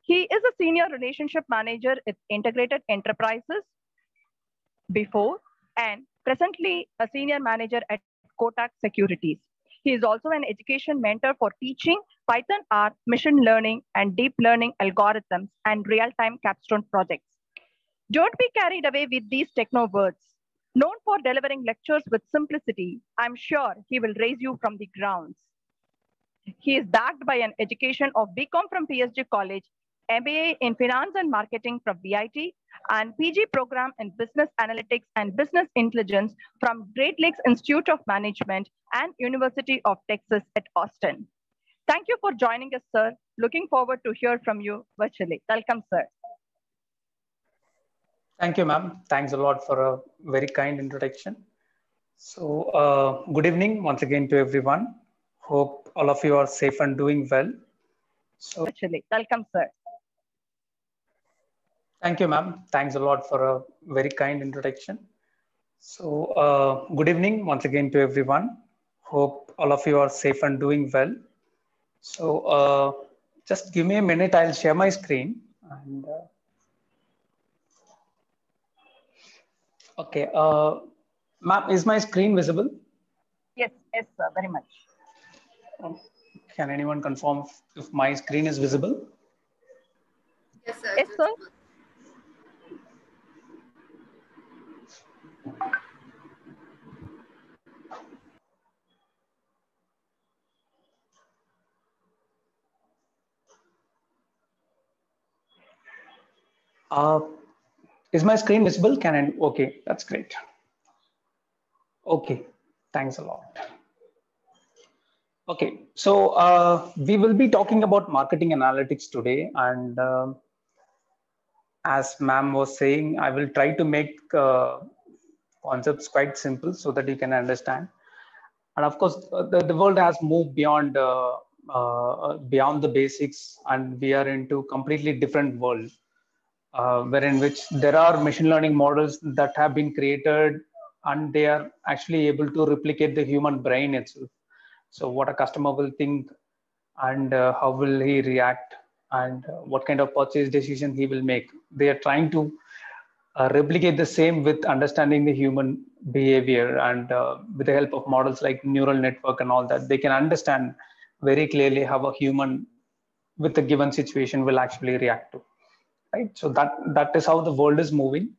He is a senior relationship manager at Integrated Enterprises before and presently a senior manager at Kotak Securities. He is also an education mentor for teaching Python R, machine learning, and deep learning algorithms and real-time capstone projects. Don't be carried away with these techno words. Known for delivering lectures with simplicity, I'm sure he will raise you from the grounds. He is backed by an education of BCom from PSG College, MBA in Finance and Marketing from VIT, and PG program in Business Analytics and Business Intelligence from Great Lakes Institute of Management and University of Texas at Austin. Thank you for joining us, sir. Looking forward to hear from you virtually. Welcome, sir. Thank you, ma'am. Thanks a lot for a very kind introduction. So, good evening once again to everyone. Hope all of you are safe and doing well. So, virtually. Welcome, sir. Thank you, ma'am. Thanks a lot for a very kind introduction. So, good evening once again to everyone. Hope all of you are safe and doing well. So, just give me a minute. I'll share my screen. And okay, ma'am, is my screen visible? Yes, yes, sir. Very much. Can anyone confirm if my screen is visible? Yes, sir. Yes, sir. Is my screen visible? Can I? Okay, that's great. Okay, thanks a lot. Okay, so we will be talking about marketing analytics today, and as ma'am was saying, I will try to make concepts quite simple so that you can understand. And of course, the world has moved beyond the basics, and we are into completely different world, wherein which there are machine learning models that have been created, and they are actually able to replicate the human brain itself. So what a customer will think, and how will he react, and what kind of purchase decision he will make. They are trying to replicate the same with understanding the human behavior, and with the help of models like neural network and all that, they can understand very clearly how a human with a given situation will actually react to. Right, so that is how the world is moving.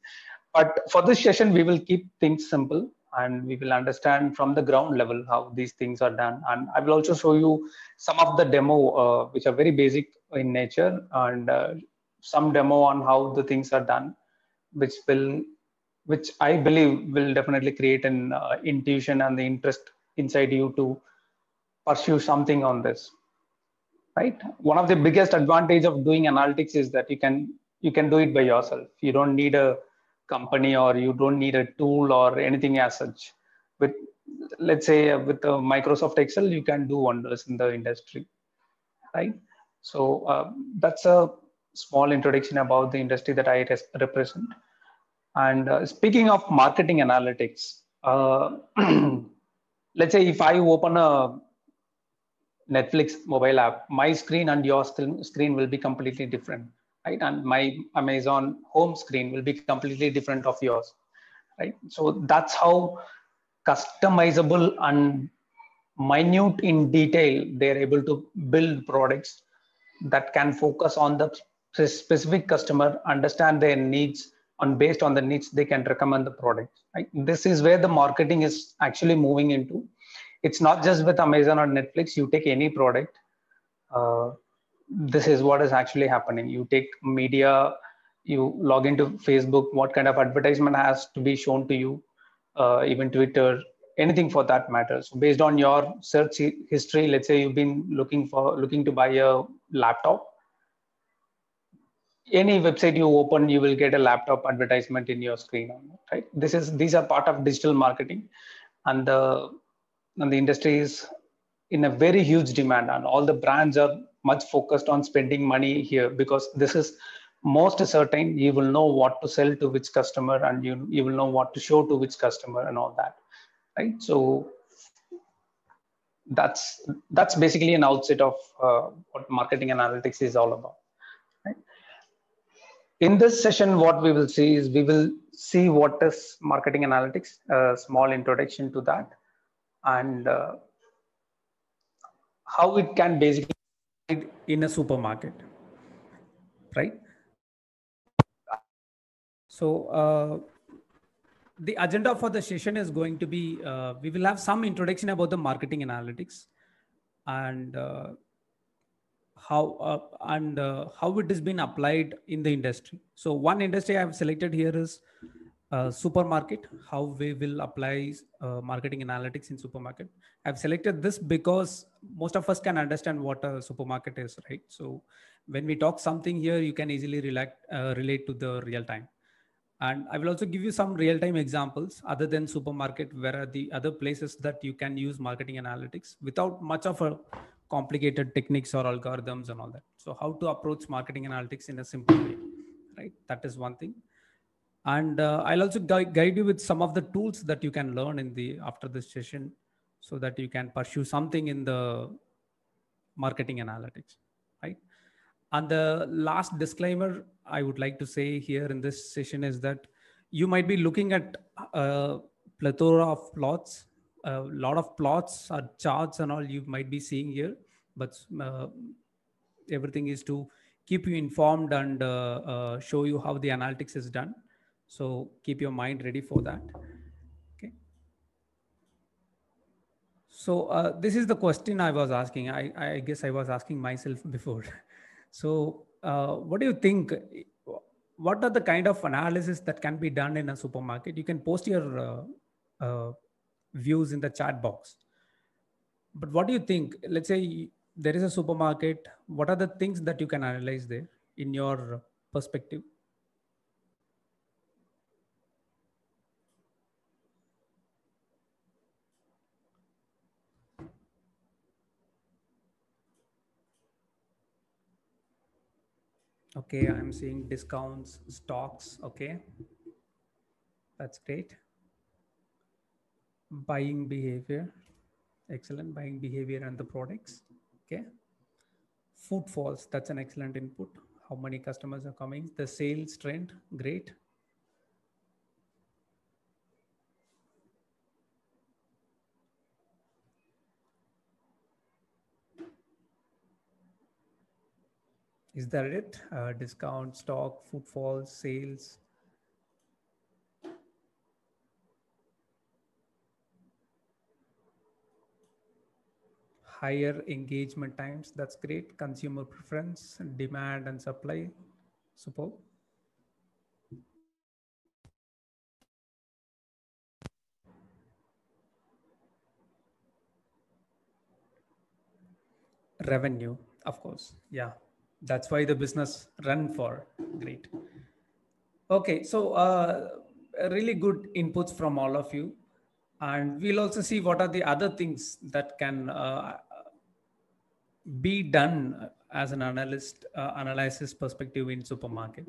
But for this session, we will keep things simple, and we will understand from the ground level how these things are done. And I will also show you some of the demo which are very basic in nature, and some demo on how the things are done, which I believe will definitely create an intuition and the interest inside you to pursue something on this. Right, one of the biggest advantage of doing analytics is that you can do it by yourself. You don't need a company, or you don't need a tool or anything as such. With, let's say, with Microsoft Excel, you can do wonders in the industry, right? So that's a small introduction about the industry that I represent. And speaking of marketing analytics, let's say if I open a Netflix mobile app, my screen and your screen will be completely different, right? And my Amazon home screen will be completely different of yours, right? So that's how customizable and minute in detail they're able to build products that can focus on the specific customer, understand their needs, and based on the needs they can recommend the product, right? This is where the marketing is actually moving into. It's not just with Amazon or Netflix. You take any product, this is what is actually happening. You take media, you log into Facebook, what kind of advertisement has to be shown to you, even Twitter, anything for that matter. So based on your search history, let's say you've been looking to buy a laptop, any website you open, you will get a laptop advertisement in your screen, right? These are part of digital marketing, and the industry is in a very huge demand, and all the brands are much focused on spending money here, because this is most certain. You will know what to sell to which customer, and you will know what to show to which customer and all that, right? So that's basically an outset of what marketing analytics is all about, right? In this session, what we will see is we will see what is marketing analytics, a small introduction to that, and how it can basically in a supermarket, right? So the agenda for the session is going to be, we will have some introduction about the marketing analytics and how it has been applied in the industry. So one industry I have selected here is supermarket, how we will apply marketing analytics in supermarket. I've selected this because most of us can understand what a supermarket is, right? So when we talk something here, you can easily relate to the real time. And I will also give you some real-time examples other than supermarket, where are the other places that you can use marketing analytics without much of a complicated techniques or algorithms and all that. So how to approach marketing analytics in a simple way, right? That is one thing. And I'll also guide you with some of the tools that you can learn after this session, so that you can pursue something in the marketing analytics, right? And the last disclaimer I would like to say here in this session is that you might be looking at a plethora of plots, a lot of plots or charts and all you might be seeing here, but everything is to keep you informed and show you how the analytics is done. So keep your mind ready for that. Okay. So this is the question I was asking. I guess I was asking myself before. So what do you think? What are the kind of analysis that can be done in a supermarket? You can post your views in the chat box. But what do you think? Let's say there is a supermarket. What are the things that you can analyze there in your perspective? Okay, I'm seeing discounts, stocks. Okay, that's great. Buying behavior, excellent. Buying behavior and the products. Okay. Footfalls, that's an excellent input. How many customers are coming? The sales trend, great. Is that it? Discount, stock, footfalls, sales. Higher engagement times, that's great. Consumer preference, demand and supply, superb. Revenue, of course, yeah. That's why the business run for, great. Okay, so really good inputs from all of you. And we'll also see what are the other things that can be done as an analysis perspective in supermarket,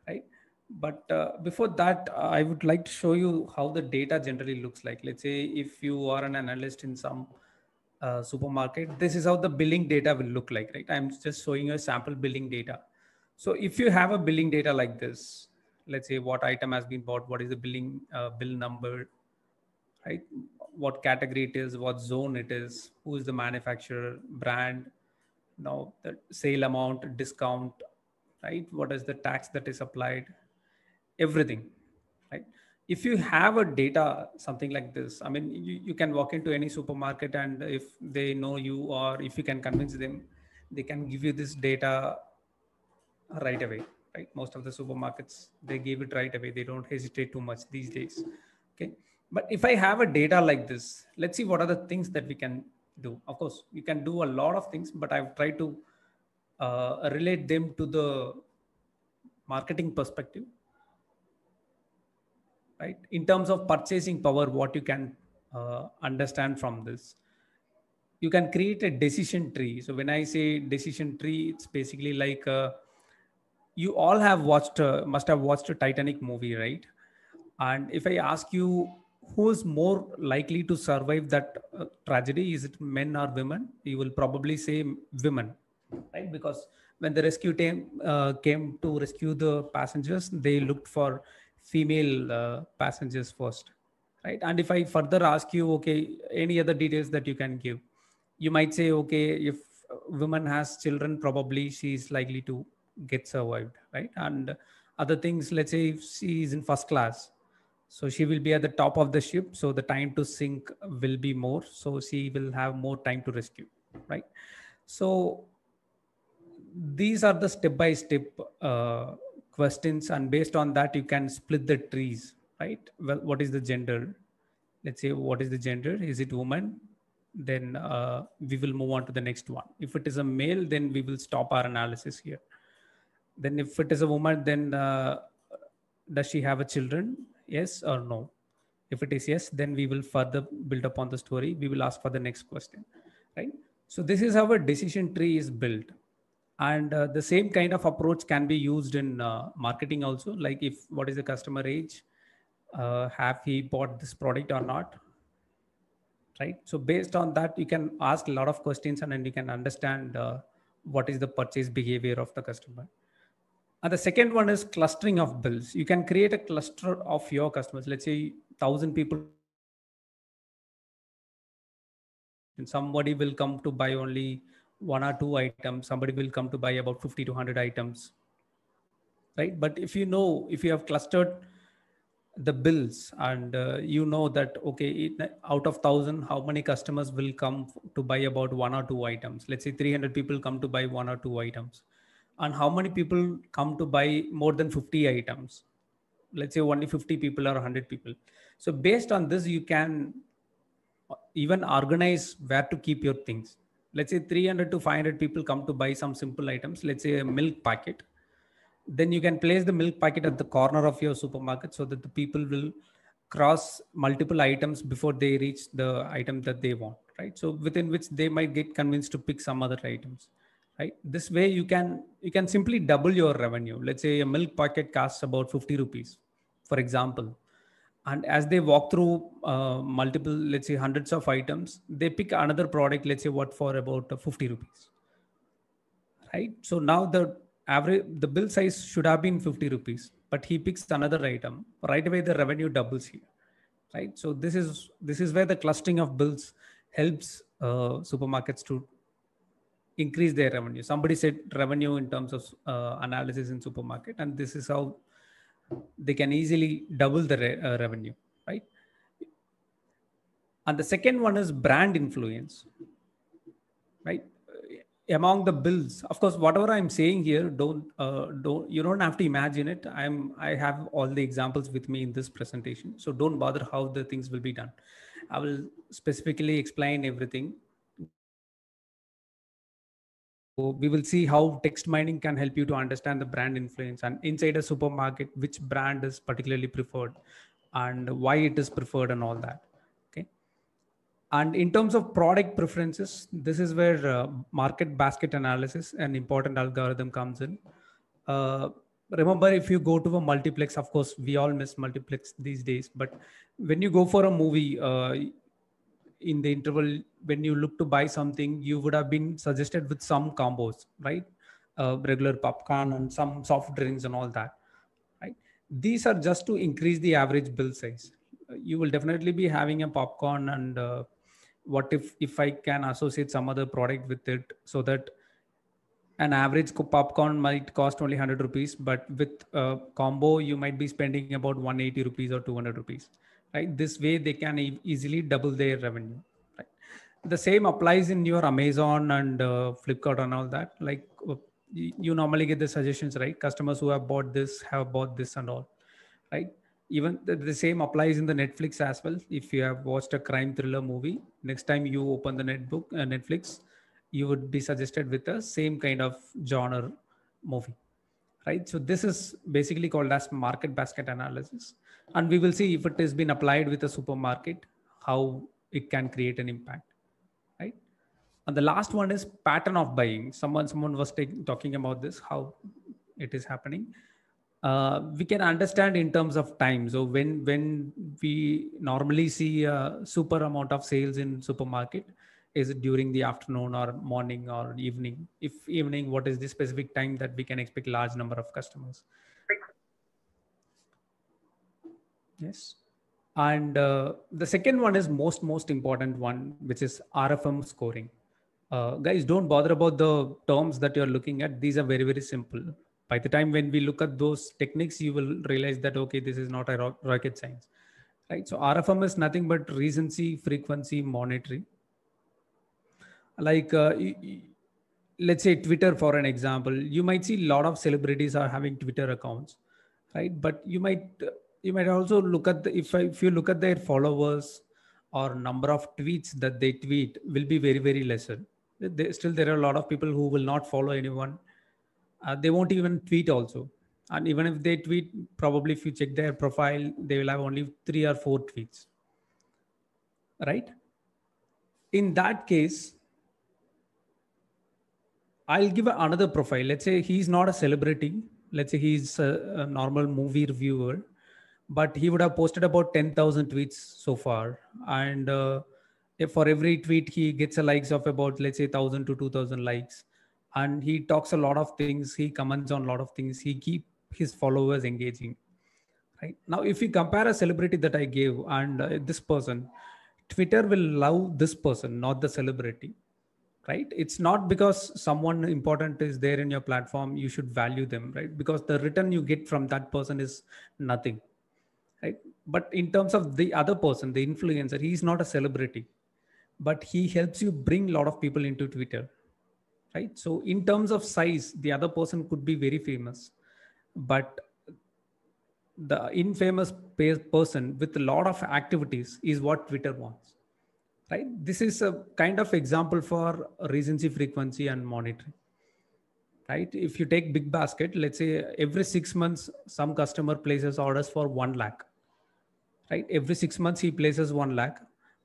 right? But before that, I would like to show you how the data generally looks like. Let's say if you are an analyst in some supermarket, this is how the billing data will look like, right? I'm just showing you a sample billing data. So if you have a billing data like this, let's say what item has been bought, what is the billing bill number, right? What category it is, what zone it is, who is the manufacturer, brand, now the sale amount, discount, right? What is the tax that is applied, everything, right? If you have a data, something like this, I mean, you can walk into any supermarket and if they know you or if you can convince them, they can give you this data right away, right? Most of the supermarkets, they give it right away. They don't hesitate too much these days. Okay. But if I have a data like this, let's see what are the things that we can do. Of course, you can do a lot of things, but I've tried to relate them to the marketing perspective, right? In terms of purchasing power, what you can understand from this, you can create a decision tree. So when I say decision tree, it's basically like you all have watched, must have watched a Titanic movie, right? And if I ask you, who is more likely to survive that tragedy? Is it men or women? You will probably say women, right? Because when the rescue team came to rescue the passengers, they looked for female passengers first, right? And if I further ask you, okay, any other details that you can give, you might say, okay, if a woman has children, probably she's likely to get survived, right? And other things, let's say if she is in first class, so she will be at the top of the ship, so the time to sink will be more, so she will have more time to rescue, right? So these are the step by step questions, and based on that you can split the trees, right? Well, what is the gender? Let's say, what is the gender? Is it woman? Then we will move on to the next one. If it is a male, then we will stop our analysis here. Then if it is a woman, then does she have a children? Yes or no? If it is yes, then we will further build upon the story. We will ask for the next question, right? So this is how a decision tree is built. And the same kind of approach can be used in marketing also. Like, if what is the customer age? Have he bought this product or not? Right. So based on that, you can ask a lot of questions, and then you can understand what is the purchase behavior of the customer. And the second one is clustering of bills. You can create a cluster of your customers. Let's say 1,000 people. And somebody will come to buy only 1 or 2 items. Somebody will come to buy about 50 to 100 items. Right. But if you have clustered the bills, and you know that, okay, out of 1,000, how many customers will come to buy about 1 or 2 items? Let's say 300 people come to buy 1 or 2 items. And how many people come to buy more than 50 items? Let's say only 50 people or 100 people. So based on this, you can even organize where to keep your things. Let's say 300 to 500 people come to buy some simple items, let's say a milk packet. Then you can place the milk packet at the corner of your supermarket, so that the people will cross multiple items before they reach the item that they want, right? So within which they might get convinced to pick some other items, right? This way you can simply double your revenue. Let's say a milk packet costs about 50 rupees, for example. And as they walk through multiple, let's say hundreds of items, they pick another product, let's say what, for about 50 rupees, right? So now the bill size should have been 50 rupees, but he picks another item. Right away, the revenue doubles here, right? So this is where the clustering of bills helps supermarkets to increase their revenue. Somebody said revenue in terms of analysis in supermarket, and this is how they can easily double the revenue, right? And the second one is brand influence, right? Among the bills, of course, whatever I'm saying here, you don't have to imagine it. I have all the examples with me in this presentation, so don't bother how the things will be done. I will specifically explain everything. So we will see how text mining can help you to understand the brand influence, and inside a supermarket, which brand is particularly preferred and why it is preferred and all that. Okay. And in terms of product preferences, this is where market basket analysis, an important algorithm, comes in. Remember, if you go to a multiplex, of course, we all miss multiplex these days, but when you go for a movie, in the interval, when you look to buy something, you would have been suggested with some combos, right? Regular popcorn and some soft drinks and all that, right? These are just to increase the average bill size. You will definitely be having a popcorn, and what if I can associate some other product with it, so that an average popcorn might cost only 100 rupees, but with a combo you might be spending about 180 rupees or 200 rupees, right? This way they can easily double their revenue, right? The same applies in your Amazon and Flipkart and all that. Like, you normally get the suggestions, right? Customers who have bought this have bought this and all, right? Even the same applies in the Netflix as well. If you have watched a crime thriller movie, next time you open the Netflix, you would be suggested with the same kind of genre movie, right? So this is basically called as market basket analysis, and we will see if it has been applied with a supermarket, how it can create an impact, right? And the last one is pattern of buying. Someone was talking about this, how it is happening. We can understand in terms of time. So when we normally see a super amount of sales in supermarket, Is it during the afternoon or morning or evening? If evening, what is the specific time that we can expect large number of customers? Yes. And the second one is most important one, which is RFM scoring. Guys, don't bother about the terms that you're looking at. These are very, very simple. By the time when we look at those techniques, you will realize that, okay, this is not a rocket science, right? So RFM is nothing but recency, frequency, monitoring. Like, let's say Twitter, for an example, you might see a lot of celebrities are having Twitter accounts, right? But you might also look at if you look at their followers or number of tweets that they tweet will be very, very lesser. Still, there are a lot of people who will not follow anyone. They won't even tweet also. And even if they tweet, probably if you check their profile, they will have only 3 or 4 tweets, right? In that case, I'll give another profile. Let's say he's not a celebrity. Let's say he's a normal movie reviewer, but he would have posted about 10,000 tweets so far. And if for every tweet, he gets a likes of about, let's say, 1,000 to 2,000 likes. And he talks a lot of things. He comments on a lot of things. He keep his followers engaging. Right now, if you compare a celebrity that I gave and this person, Twitter will love this person, not the celebrity, right? It's not because someone important is there in your platform you should value them, right? Because the return you get from that person is nothing, right? But in terms of the other person, the influencer, he's not a celebrity, but he helps you bring a lot of people into Twitter, right? So in terms of size, the other person could be very famous, but the infamous person with a lot of activities is what Twitter wants, right? This is a kind of example for recency, frequency, and monitoring, right? If you take Big Basket, let's say every 6 months, some customer places orders for 1 lakh, right? Every 6 months he places 1 lakh,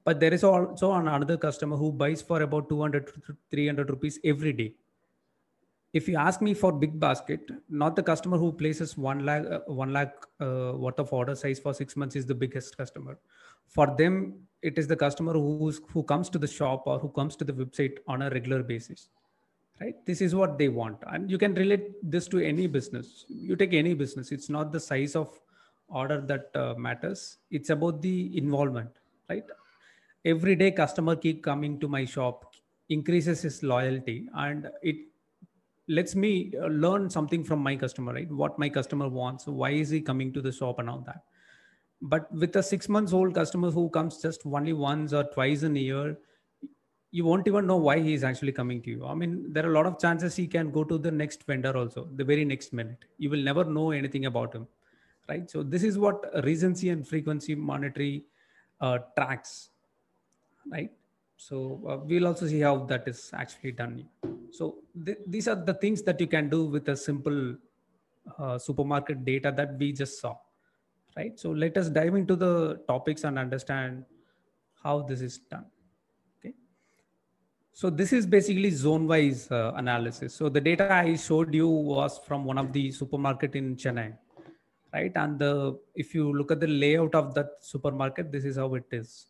but there is also another customer who buys for about 200 to 300 rupees every day. If you ask me for Big Basket, not the customer who places 1 lakh, worth of order size for 6 months is the biggest customer. For them, it is the customer who comes to the shop or who comes to the website on a regular basis, right? This is what they want. And you can relate this to any business. You take any business, it's not the size of order that matters. It's about the involvement, right? Every day customer keep coming to my shop, increases his loyalty, and it lets me learn something from my customer, right? What my customer wants, why is he coming to the shop and all that. But with a 6 months old customer who comes just only once or twice in a year, you won't even know why he is actually coming to you. I mean, there are a lot of chances he can go to the next vendor also, the very next minute. You will never know anything about him, right? So this is what recency and frequency monitoring tracks, right? So we'll also see how that is actually done. So these are the things that you can do with a simple supermarket data that we just saw, right? So let us dive into the topics and understand how this is done. Okay. So this is basically zone-wise analysis. So the data I showed you was from one of the supermarket in Chennai, right? And if you look at the layout of that supermarket, this is how it is.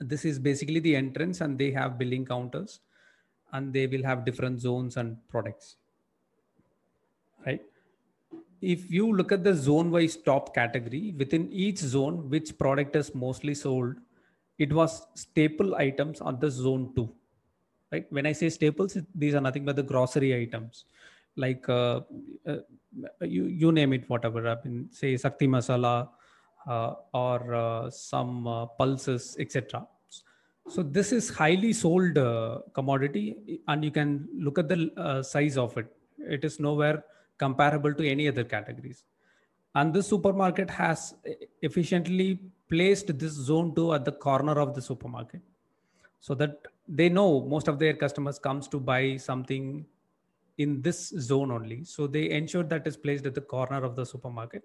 This is basically the entrance, and they have billing counters, and they will have different zones and products, right? If you look at the zone wise top category, within each zone, which product is mostly sold, it was staple items on the zone 2, right? When I say staples, these are nothing but the grocery items, like you name it, whatever. I mean, say Sakti Masala, or some pulses, etc. So this is highly sold commodity, and you can look at the size of it. It is nowhere comparable to any other categories. And this supermarket has efficiently placed this zone 2 at the corner of the supermarket, so that they know most of their customers comes to buy something in this zone only. So they ensure that is placed at the corner of the supermarket.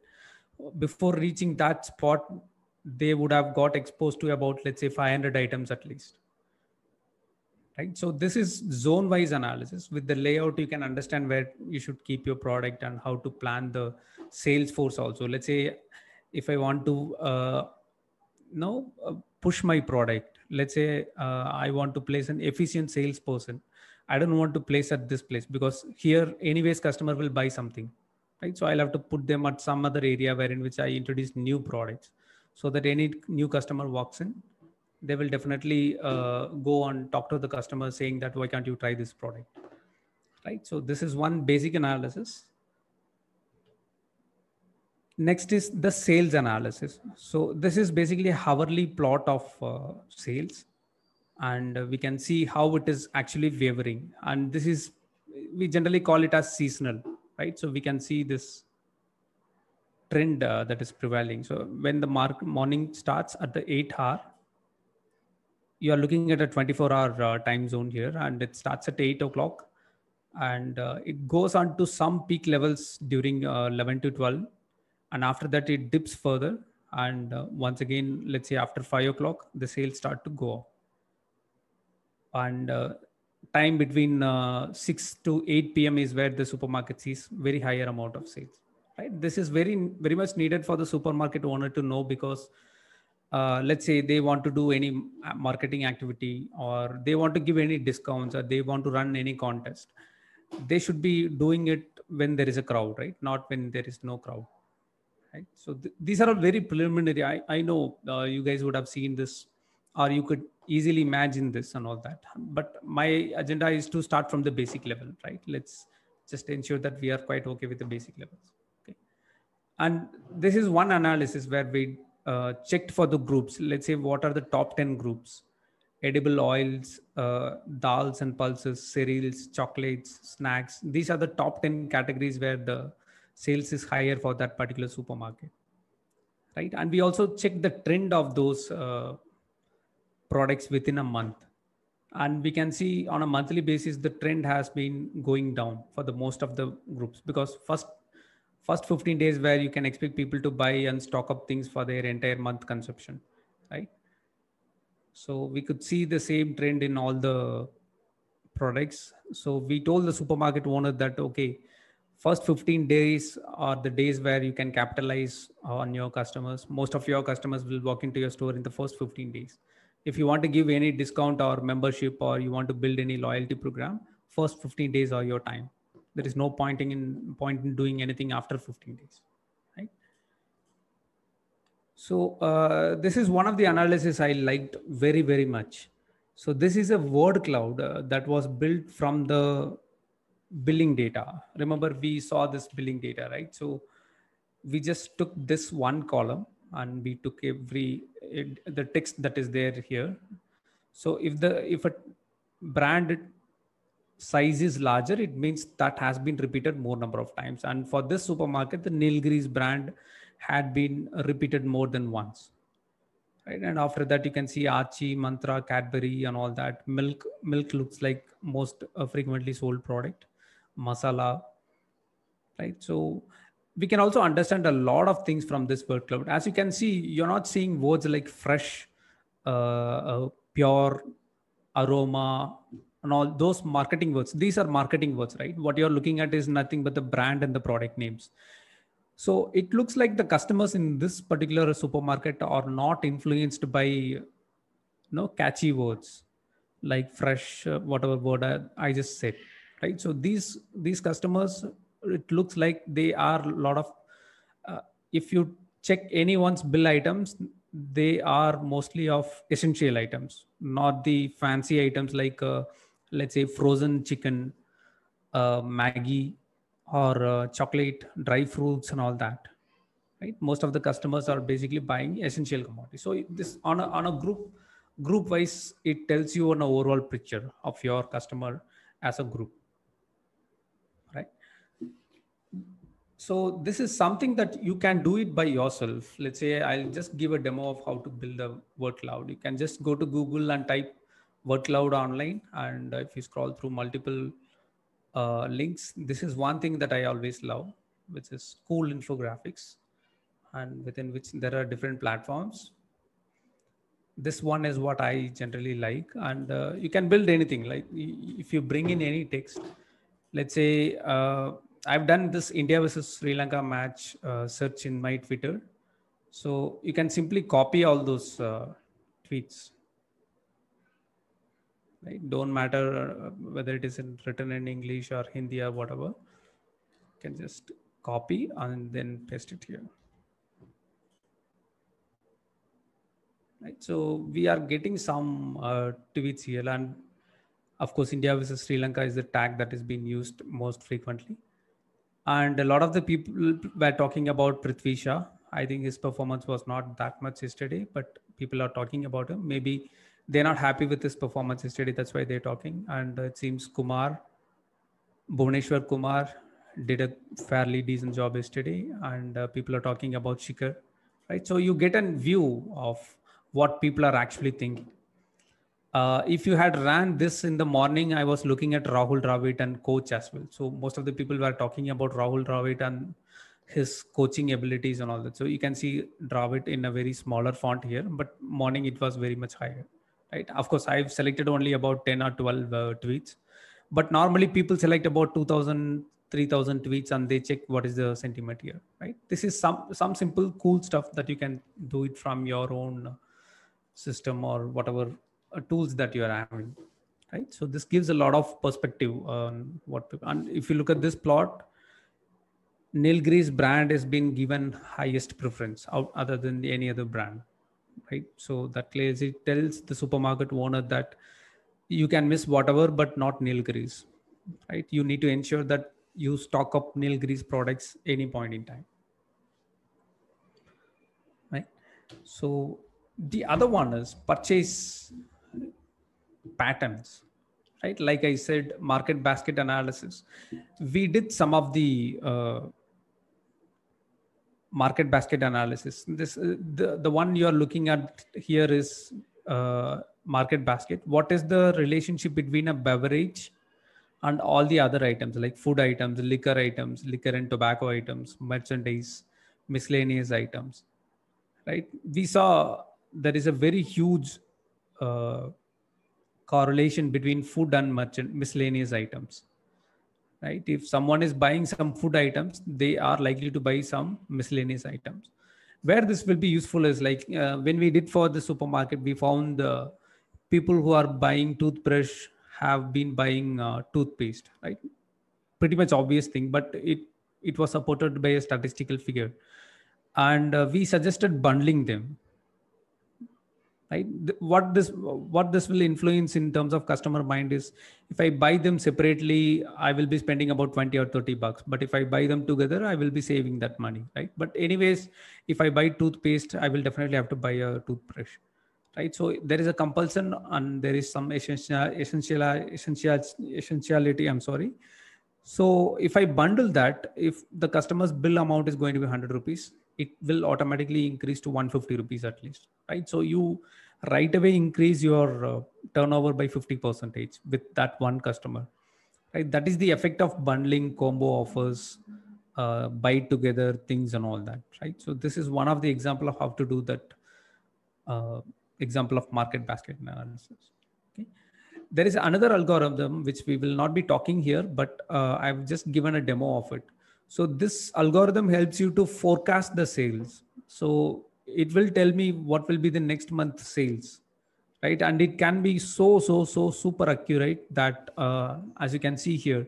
Before reaching that spot, they would have got exposed to about, let's say, 500 items at least, right? So this is zone wise analysis. With the layout, you can understand where you should keep your product and how to plan the sales force also. Let's say if I want to push my product. Let's say I want to place an efficient salesperson. I don't want to place at this place because here anyways customer will buy something, right? So I'll have to put them at some other area where in which I introduce new products, so that any new customer walks in, they will definitely go and talk to the customer saying that why can't you try this product, right? So this is one basic analysis. Next is the sales analysis. So this is basically a hourly plot of sales, and we can see how it is actually wavering. And this is, we generally call it as seasonal, right? So we can see this trend that is prevailing. So when the morning starts at the 8 hour, you are looking at a 24-hour time zone here, and it starts at 8 o'clock, and it goes on to some peak levels during 11 to 12. And after that, it dips further. And once again, let's say after 5 o'clock, the sales start to go up. And time between 6 to 8 p.m. is where the supermarket sees very higher amount of sales, right? This is very, very much needed for the supermarket owner to know, because let's say they want to do any marketing activity, or they want to give any discounts, or they want to run any contest. They should be doing it when there is a crowd, right? Not when there is no crowd. Right? So these are all very preliminary. I know you guys would have seen this, or you could easily imagine this and all that. But my agenda is to start from the basic level, right? Let's just ensure that we are quite okay with the basic levels. Okay. And this is one analysis where we checked for the groups. Let's say what are the top 10 groups: edible oils, dals and pulses, cereals, chocolates, snacks. These are the top 10 categories where the sales is higher for that particular supermarket, right? And we also check the trend of those products within a month, and we can see on a monthly basis the trend has been going down for the most of the groups, because first 15 days where you can expect people to buy and stock up things for their entire month consumption, right? So we could see the same trend in all the products. So we told the supermarket owner that, okay, first 15 days are the days where you can capitalize on your customers. Most of your customers will walk into your store in the first 15 days. If you want to give any discount or membership, or you want to build any loyalty program, first 15 days are your time. There is no point in doing anything after 15 days, right? So this is one of the analysis I liked very, very much. So this is a word cloud that was built from the billing data. Remember, we saw this billing data, right? So we just took this one column and we took the text that is there here. So if a brand size is larger, it means that has been repeated more number of times. And for this supermarket, the Nilgiris brand had been repeated more than once, right? And after that, you can see Archie, Mantra, Cadbury, and all that. Milk looks like most frequently sold product. Masala, right? So we can also understand a lot of things from this word cloud. As you can see, you're not seeing words like fresh, pure, aroma, and all those marketing words. These are marketing words, right? What you're looking at is nothing but the brand and the product names. So it looks like the customers in this particular supermarket are not influenced by catchy words like fresh, whatever word I just said, right? So these customers, it looks like they are a lot of if you check anyone's bill items, they are mostly of essential items, not the fancy items like let's say frozen chicken, Maggie, or chocolate, dry fruits, and all that, right? Most of the customers are basically buying essential commodities. So this on a group wise, it tells you an overall picture of your customer as a group, right? So this is something that you can do it by yourself. Let's say I'll just give a demo of how to build a word cloud. You can just go to Google and type word cloud online, and if you scroll through multiple links, this is one thing that I always love, which is cool infographics, and within which there are different platforms. This one is what I generally like, and you can build anything. Like if you bring in any text, let's say I've done this India versus Sri Lanka match search in my Twitter. So you can simply copy all those tweets. Right? Don't matter whether it is written in English or Hindi or whatever. You can just copy and then paste it here. Right? So we are getting some tweets here, and of course, India versus Sri Lanka is the tag that is being used most frequently. And a lot of the people were talking about Prithvi Shah. I think his performance was not that much yesterday, but people are talking about him. Maybe they're not happy with his performance yesterday. That's why they're talking. And it seems Bhuvaneshwar Kumar did a fairly decent job yesterday. And people are talking about Shikhar, right? So you get a view of what people are actually thinking. If you had ran this in the morning, I was looking at Rahul Dravid and coach as well. So most of the people were talking about Rahul Dravid and his coaching abilities and all that. So you can see Dravid in a very smaller font here, but morning it was very much higher, right? Of course, I've selected only about 10 or 12 tweets, but normally people select about 2,000, 3,000 tweets and they check what is the sentiment here, right? This is some simple cool stuff that you can do it from your own system or whatever tools that you are having, right? So this gives a lot of perspective on what people, and if you look at this plot, Nilgiri's brand has been given highest preference out other than any other brand, right? So that clearly tells the supermarket owner that you can miss whatever, but not Nilgiri's, right? You need to ensure that you stock up Nilgiri's products any point in time, right? So the other one is purchase patterns, right? Like I said, market basket analysis. We did some of the market basket analysis. This the one you are looking at here is market basket. What is the relationship between a beverage and all the other items like food items, liquor and tobacco items, merchandise, miscellaneous items, right? We saw there is a very huge correlation between food and miscellaneous items, right? If someone is buying some food items, they are likely to buy some miscellaneous items. Where this will be useful is like when we did for the supermarket, we found people who are buying toothbrush have been buying toothpaste, right? Pretty much obvious thing, but it was supported by a statistical figure, and we suggested bundling them, right? What this will influence in terms of customer mind is, if I buy them separately, I will be spending about 20 or 30 bucks, but if I buy them together, I will be saving that money, right? But anyways, if I buy toothpaste, I will definitely have to buy a toothbrush, right? So there is a compulsion and there is some essentiality, I'm sorry. So if I bundle that, if the customer's bill amount is going to be 100 rupees, it will automatically increase to 150 rupees at least, right? So you right away increase your turnover by 50% with that one customer, right? That is the effect of bundling, combo offers, buy together things and all that, right? So this is one of the example of how to do that example of market basket analysis. Okay. There is another algorithm which we will not be talking here, but I've just given a demo of it. So this algorithm helps you to forecast the sales. So it will tell me what will be the next month sales, right? And it can be so super accurate that as you can see here,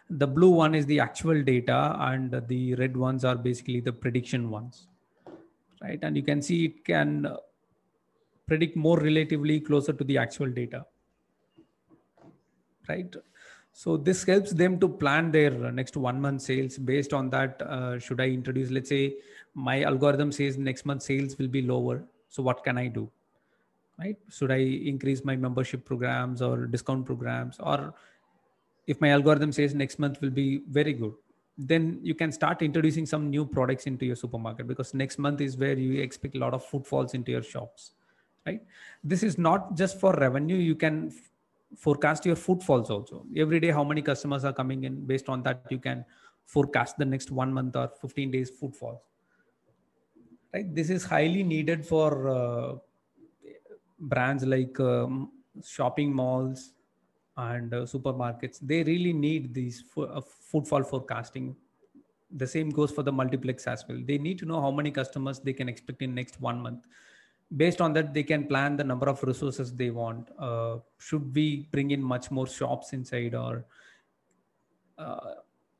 the blue one is the actual data and the red ones are basically the prediction ones, right? And you can see it can predict more relatively closer to the actual data, right? So this helps them to plan their next 1 month sales. Based on that, should I introduce, let's say my algorithm says next month sales will be lower, so what can I do, right? Should I increase my membership programs or discount programs? Or if my algorithm says next month will be very good, then you can start introducing some new products into your supermarket, because next month is where you expect a lot of footfalls into your shops, right? This is not just for revenue. You can forecast your footfalls also. Every day, how many customers are coming in. Based on that, you can forecast the next 1 month or 15 days footfalls, right? This is highly needed for brands like shopping malls and supermarkets. They really need these footfall forecasting. The same goes for the multiplex as well. They need to know how many customers they can expect in next 1 month. based on that, they can plan the number of resources they want. Should we bring in much more shops inside, or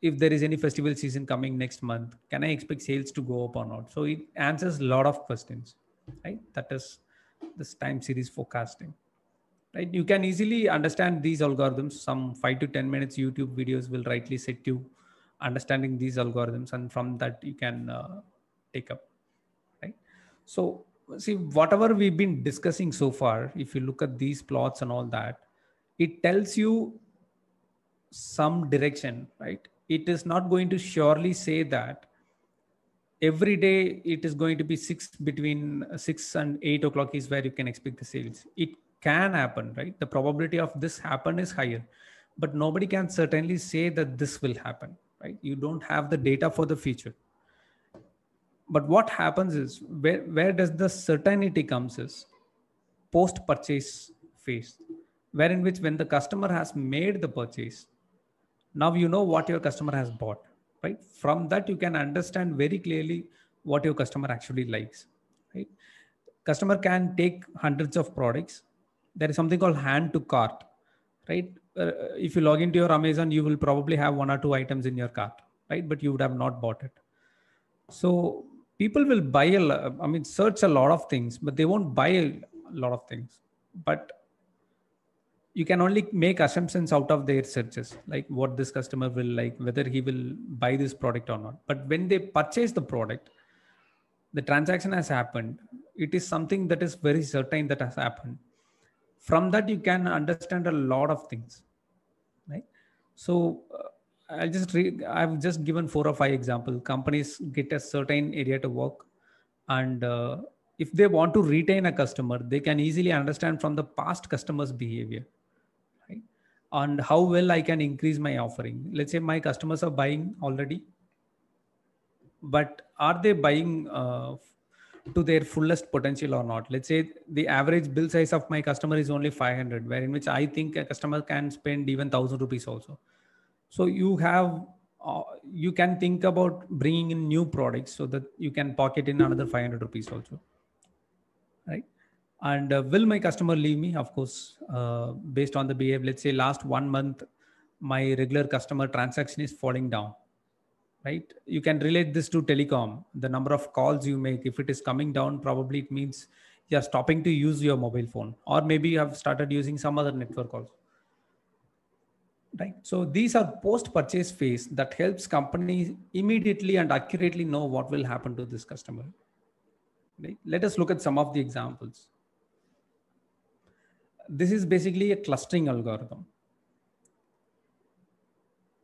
if there is any festival season coming next month, can I expect sales to go up or not? So it answers a lot of questions, right? That is this time series forecasting, right? You can easily understand these algorithms. Some 5 to 10 minutes YouTube videos will rightly set you understanding these algorithms, and from that you can take up, right? So see, whatever we've been discussing so far, if you look at these plots and all that, it tells you some direction, right? It is not going to surely say that every day it is going to be between 6 and 8 o'clock is where you can expect the sales. It can happen, right? The probability of this happen is higher, but nobody can certainly say that this will happen, right? You don't have the data for the future. But what happens is, where does the certainty comes is post purchase phase, wherein which when the customer has made the purchase, now you know what your customer has bought, right? From that you can understand very clearly what your customer actually likes, right? Customer can take hundreds of products. There is something called hand to cart, right? If you log into your Amazon, you will probably have 1 or 2 items in your cart, right? But you would have not bought it. So people will buy search a lot of things, but they won't buy a lot of things. But you can only make assumptions out of their searches, like what this customer will like, whether he will buy this product or not. But when they purchase the product, the transaction has happened. It is something that is very certain that has happened. From that, you can understand a lot of things, right? So I've just given 4 or 5 examples. Companies get a certain area to work, and if they want to retain a customer, they can easily understand from the past customers' behavior, right? And how well I can increase my offering. Let's say my customers are buying already, but are they buying to their fullest potential or not? Let's say the average bill size of my customer is only 500, wherein which I think a customer can spend even 1,000 rupees also. So you can think about bringing in new products so that you can pocket in another 500 rupees also, right? And will my customer leave me? Of course, based on the behavior. Let's say last 1 month, my regular customer transaction is falling down, right? You can relate this to telecom. The number of calls you make, if it is coming down, probably it means you're stopping to use your mobile phone, or maybe you have started using some other network also, right? So these are post-purchase phase that helps companies immediately and accurately know what will happen to this customer, right? Let us look at some of the examples. This is basically a clustering algorithm.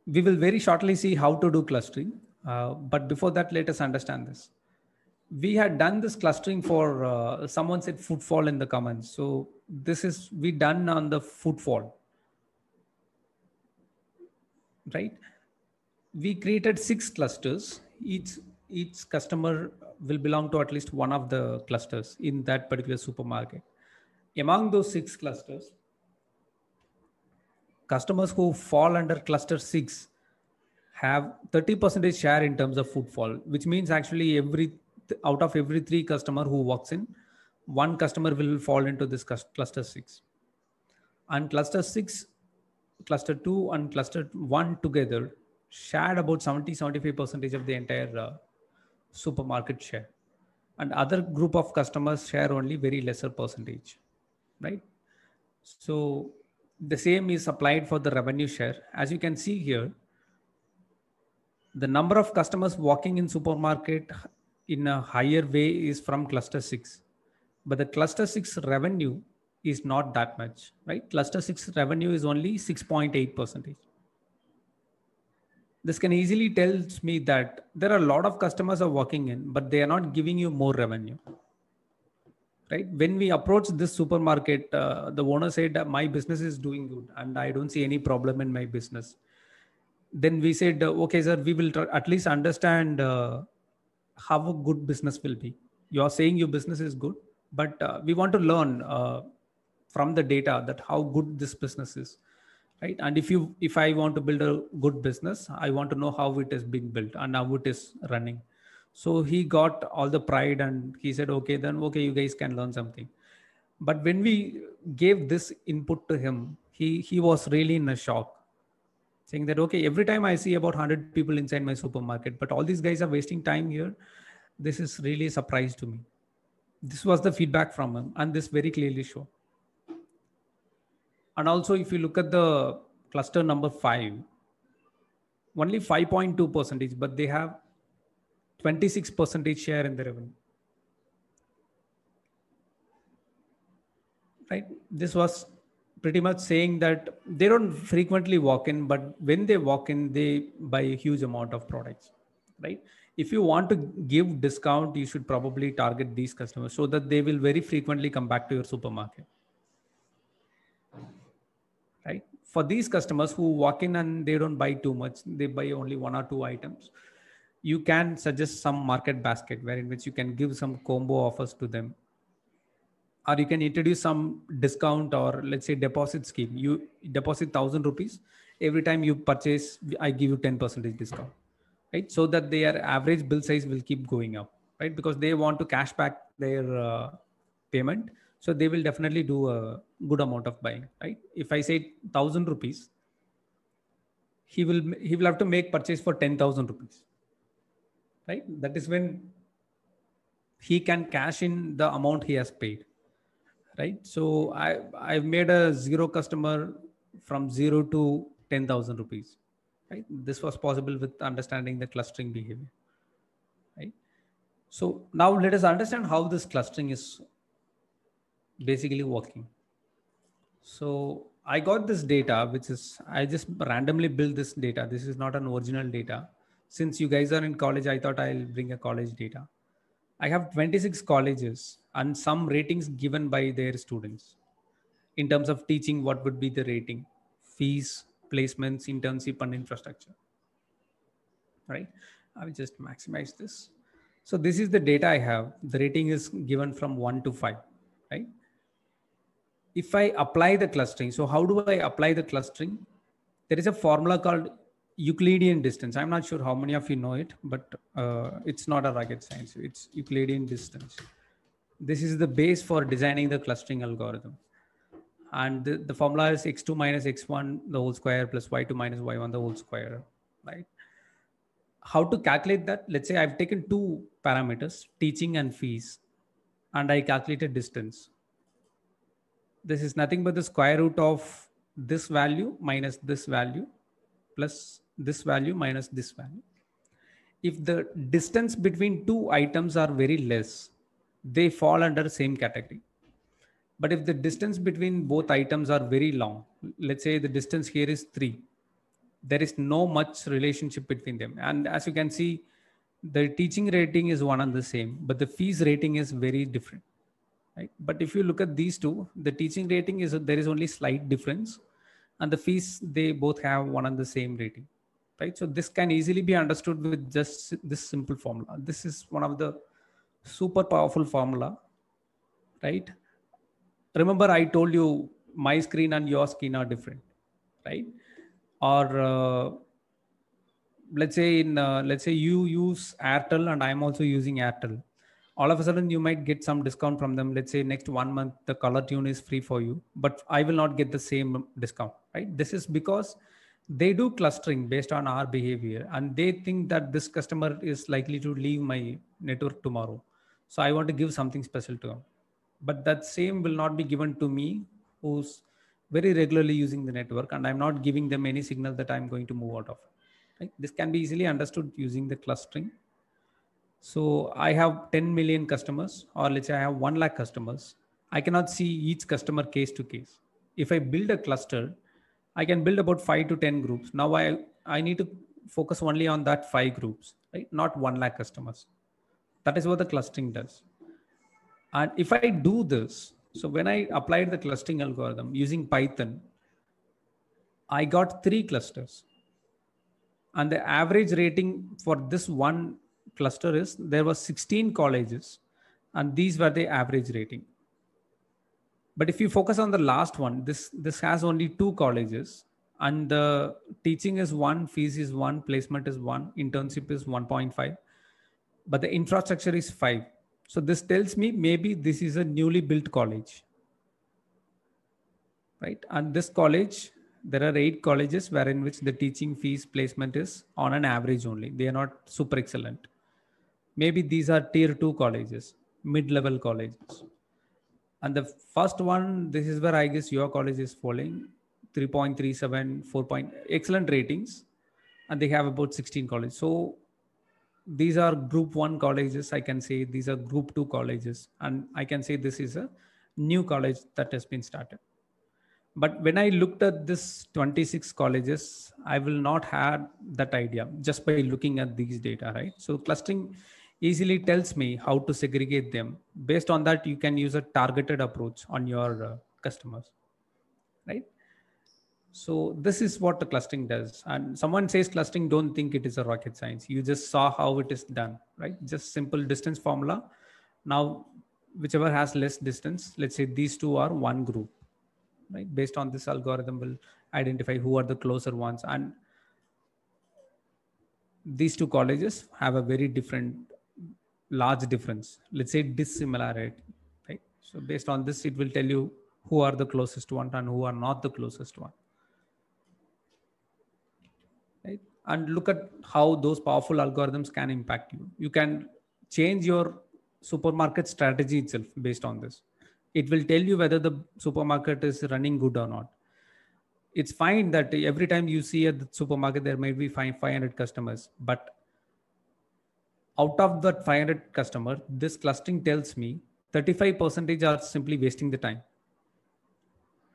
We will very shortly see how to do clustering. But before that, let us understand this. We had done this clustering for, someone said footfall in the comments. So this is we done on the footfall, right? We created 6 clusters. Each customer will belong to at least one of the clusters in that particular supermarket. Among those 6 clusters, customers who fall under cluster 6 have 30% share in terms of footfall, which means actually out of every 3 customer who walks in, 1 customer will fall into this cluster 6. And cluster 6, cluster 2 and cluster 1 together shared about 70-75% of the entire supermarket share. And other group of customers share only very lesser percentage, right? So the same is applied for the revenue share. As you can see here, the number of customers walking in supermarket in a higher way is from cluster 6, but the cluster 6 revenue is not that much, right? Cluster 6 revenue is only 6.8%. This can easily tells me that there are a lot of customers are walking in, but they are not giving you more revenue, right? When we approached this supermarket, the owner said, my business is doing good and I don't see any problem in my business. Then we said, okay, sir, we will at least understand how a good business will be. You are saying your business is good, but we want to learn from the data that how good this business is, right? And if I want to build a good business, I want to know how it is being built and how it is running. So he got all the pride and he said, okay, then okay, you guys can learn something. But when we gave this input to him, he was really in a shock, saying that, okay, every time I see about 100 people inside my supermarket, but all these guys are wasting time here. This is really a surprise to me. This was the feedback from him, and this very clearly show. And also, if you look at the cluster number 5, only 5.2%, but they have 26% share in the revenue. Right? This was pretty much saying that they don't frequently walk in, but when they walk in, they buy a huge amount of products. Right? If you want to give discount, you should probably target these customers so that they will very frequently come back to your supermarket. Right? For these customers who walk in and they don't buy too much, they buy only 1 or 2 items, you can suggest some market basket where in which you can give some combo offers to them, or you can introduce some discount, or let's say deposit scheme. You deposit 1,000 rupees, every time you purchase I give you 10% discount, right? So that their average bill size will keep going up, right? Because they want to cash back their payment, so they will definitely do a good amount of buying, right? If I say 1,000 rupees, he will have to make purchase for 10,000 rupees, right? That is when he can cash in the amount he has paid, right? So I've made a zero customer from 0 to 10,000 rupees, right? This was possible with understanding the clustering behavior, right? So now let us understand how this clustering is basically working. So I got this data, which is, I just randomly built this data. This is not an original data. Since you guys are in college, I thought I'll bring a college data. I have 26 colleges and some ratings given by their students. In terms of teaching, what would be the rating? Fees, placements, internship, and infrastructure. Right? I will just maximize this. So this is the data I have. The rating is given from 1 to 5, right? If I apply the clustering, so how do I apply the clustering? There is a formula called Euclidean distance. I'm not sure how many of you know it, but it's not a rocket science. It's Euclidean distance. This is the base for designing the clustering algorithm. And the formula is x2 minus x1 the whole square plus y2 minus y1 the whole square, right? How to calculate that? Let's say I've taken 2 parameters, teaching and fees, and I calculated distance. This is nothing but the square root of this value minus this value plus this value minus this value. If the distance between 2 items are very less, they fall under the same category. But if the distance between both items are very long, let's say the distance here is 3, there is no much relationship between them. And as you can see, the teaching rating is one and the same, but the fees rating is very different. Right? But if you look at these two, the teaching rating is, there is only slight difference, and the fees, they both have one and the same rating, right? So this can easily be understood with just this simple formula. This is one of the super powerful formula, right? Remember I told you my screen and your screen are different, right? Or let's say you use Airtel and I'm also using Airtel. All of a sudden you might get some discount from them. Let's say next 1 month the color tune is free for you, but I will not get the same discount, right? This is because they do clustering based on our behavior, and they think that this customer is likely to leave my network tomorrow, so I want to give something special to them. But that same will not be given to me, who's very regularly using the network, and I'm not giving them any signal that I'm going to move out of it. Right? This can be easily understood using the clustering. So I have 10 million customers, or let's say I have 1 lakh customers. I cannot see each customer case to case. If I build a cluster, I can build about 5 to 10 groups. Now I need to focus only on that 5 groups, right? Not 1 lakh customers. That is what the clustering does. And if I do this, so when I applied the clustering algorithm using Python, I got 3 clusters. And the average rating for this one cluster is, there were 16 colleges, and these were the average rating. But if you focus on the last one, this has only 2 colleges, and the teaching is 1, fees is 1, placement is 1, internship is 1.5. but the infrastructure is 5. So this tells me maybe this is a newly built college, right? And this college, there are 8 colleges wherein which the teaching fees placement is on an average only. They are not super excellent. Maybe these are tier 2 colleges, mid-level colleges. And the first one, this is where I guess your college is falling, 3.37, 4 point, excellent ratings. And they have about 16 colleges. So these are group 1 colleges. I can say these are group 2 colleges. And I can say this is a new college that has been started. But when I looked at this 26 colleges, I will not have that idea just by looking at these data, right? So clustering easily tells me how to segregate them. Based on that, you can use a targeted approach on your customers, right? So this is what the clustering does. And someone says clustering, don't think it is a rocket science. You just saw how it is done, right? Just simple distance formula. Now, whichever has less distance, let's say these two are one group, right? Based on this algorithm will identify who are the closer ones. And these two colleges have a very different, large difference. Let's say dissimilarity, right? So based on this, it will tell you who are the closest one and who are not the closest one. Right? And look at how those powerful algorithms can impact you. You can change your supermarket strategy itself based on this. It will tell you whether the supermarket is running good or not. It's fine that every time you see at the supermarket, there may be 500 customers, but out of that 500 customer, this clustering tells me 35% are simply wasting the time,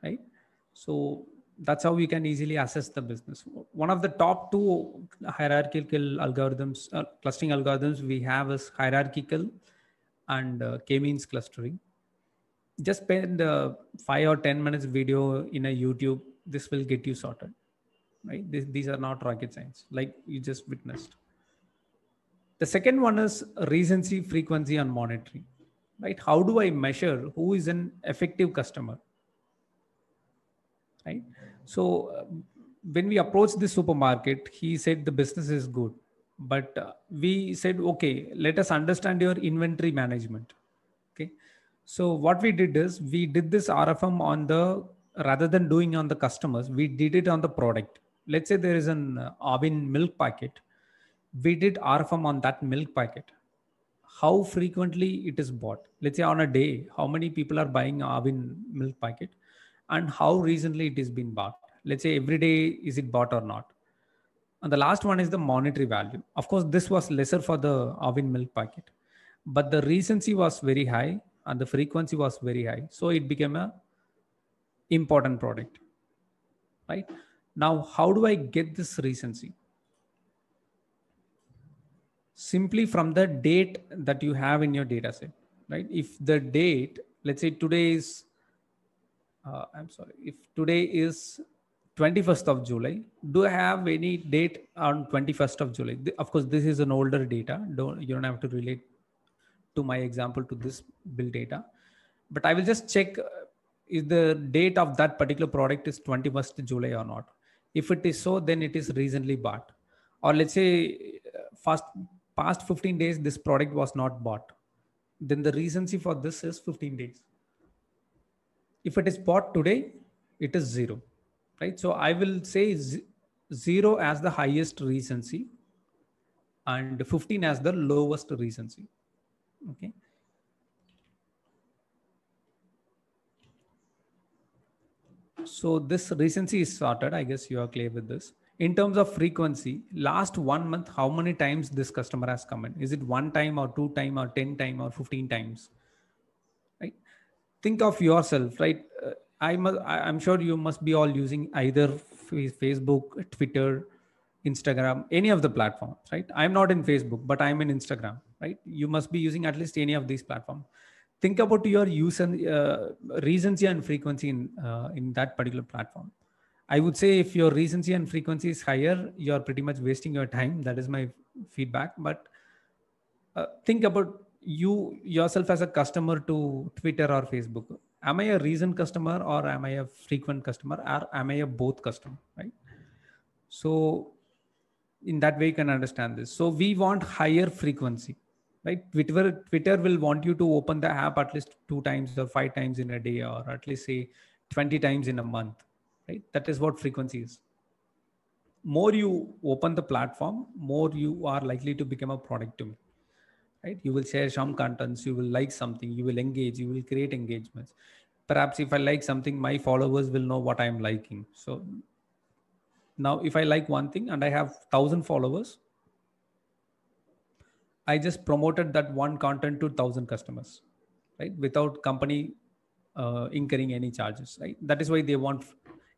right? So that's how we can easily assess the business. One of the top 2 hierarchical algorithms, clustering algorithms we have is hierarchical and k-means clustering. Just spend 5 or 10 minutes video in a YouTube. This will get you sorted, right? These are not rocket science, like you just witnessed. The second one is recency, frequency, and monitoring, right? How do I measure who is an effective customer, right? So when we approached the supermarket, he said the business is good, but we said, okay, let us understand your inventory management. Okay. So what we did is we did this RFM on the, rather than doing on the customers, we did it on the product. Let's say there is an Arvin milk packet. We did RFM on that milk packet. How frequently it is bought. Let's say on a day, how many people are buying Arvin milk packet and how recently it is been bought. Let's say every day, is it bought or not? And the last one is the monetary value. Of course, this was lesser for the Arvin milk packet, but the recency was very high and the frequency was very high. So it became a important product, right? Now, how do I get this recency? Simply from the date that you have in your data set, right? If the date, let's say today is, if today is 21st of July, do I have any date on 21st of July? Of course, this is an older data. You don't have to relate to my example to this bill data, but I will just check is the date of that particular product is 21st July or not. If it is so, then it is recently bought. Or let's say past 15 days, this product was not bought. Then the recency for this is 15 days. If it is bought today, it is 0, right? So I will say 0 as the highest recency and 15 as the lowest recency. Okay. So this recency is sorted. I guess you are clear with this. In terms of frequency, last 1 month, how many times this customer has come in? Is it 1 time or 2 time or 10 time or 15 times? Right? Think of yourself, right? I'm sure you must be all using either Facebook, Twitter, Instagram, any of the platforms, right? I'm not in Facebook, but I'm in Instagram, right? You must be using at least any of these platforms. Think about your use and recency and frequency in that particular platform. I would say if your recency and frequency is higher, you're pretty much wasting your time. That is my feedback. But think about you yourself as a customer to Twitter or Facebook. Am I a recent customer or am I a frequent customer or am I a both customer, right? So in that way you can understand this. So we want higher frequency. right? Twitter will want you to open the app at least 2 times or 5 times in a day, or at least say 20 times in a month, right? That is what frequency is. More you open the platform, more you are likely to become a product to me, right? You will share some contents, you will like something, you will engage, you will create engagements. Perhaps if I like something, my followers will know what I'm liking. So now if I like one thing and I have 1,000 followers, I just promoted that one content to 1,000 customers, right? Without company incurring any charges, right? That is why they want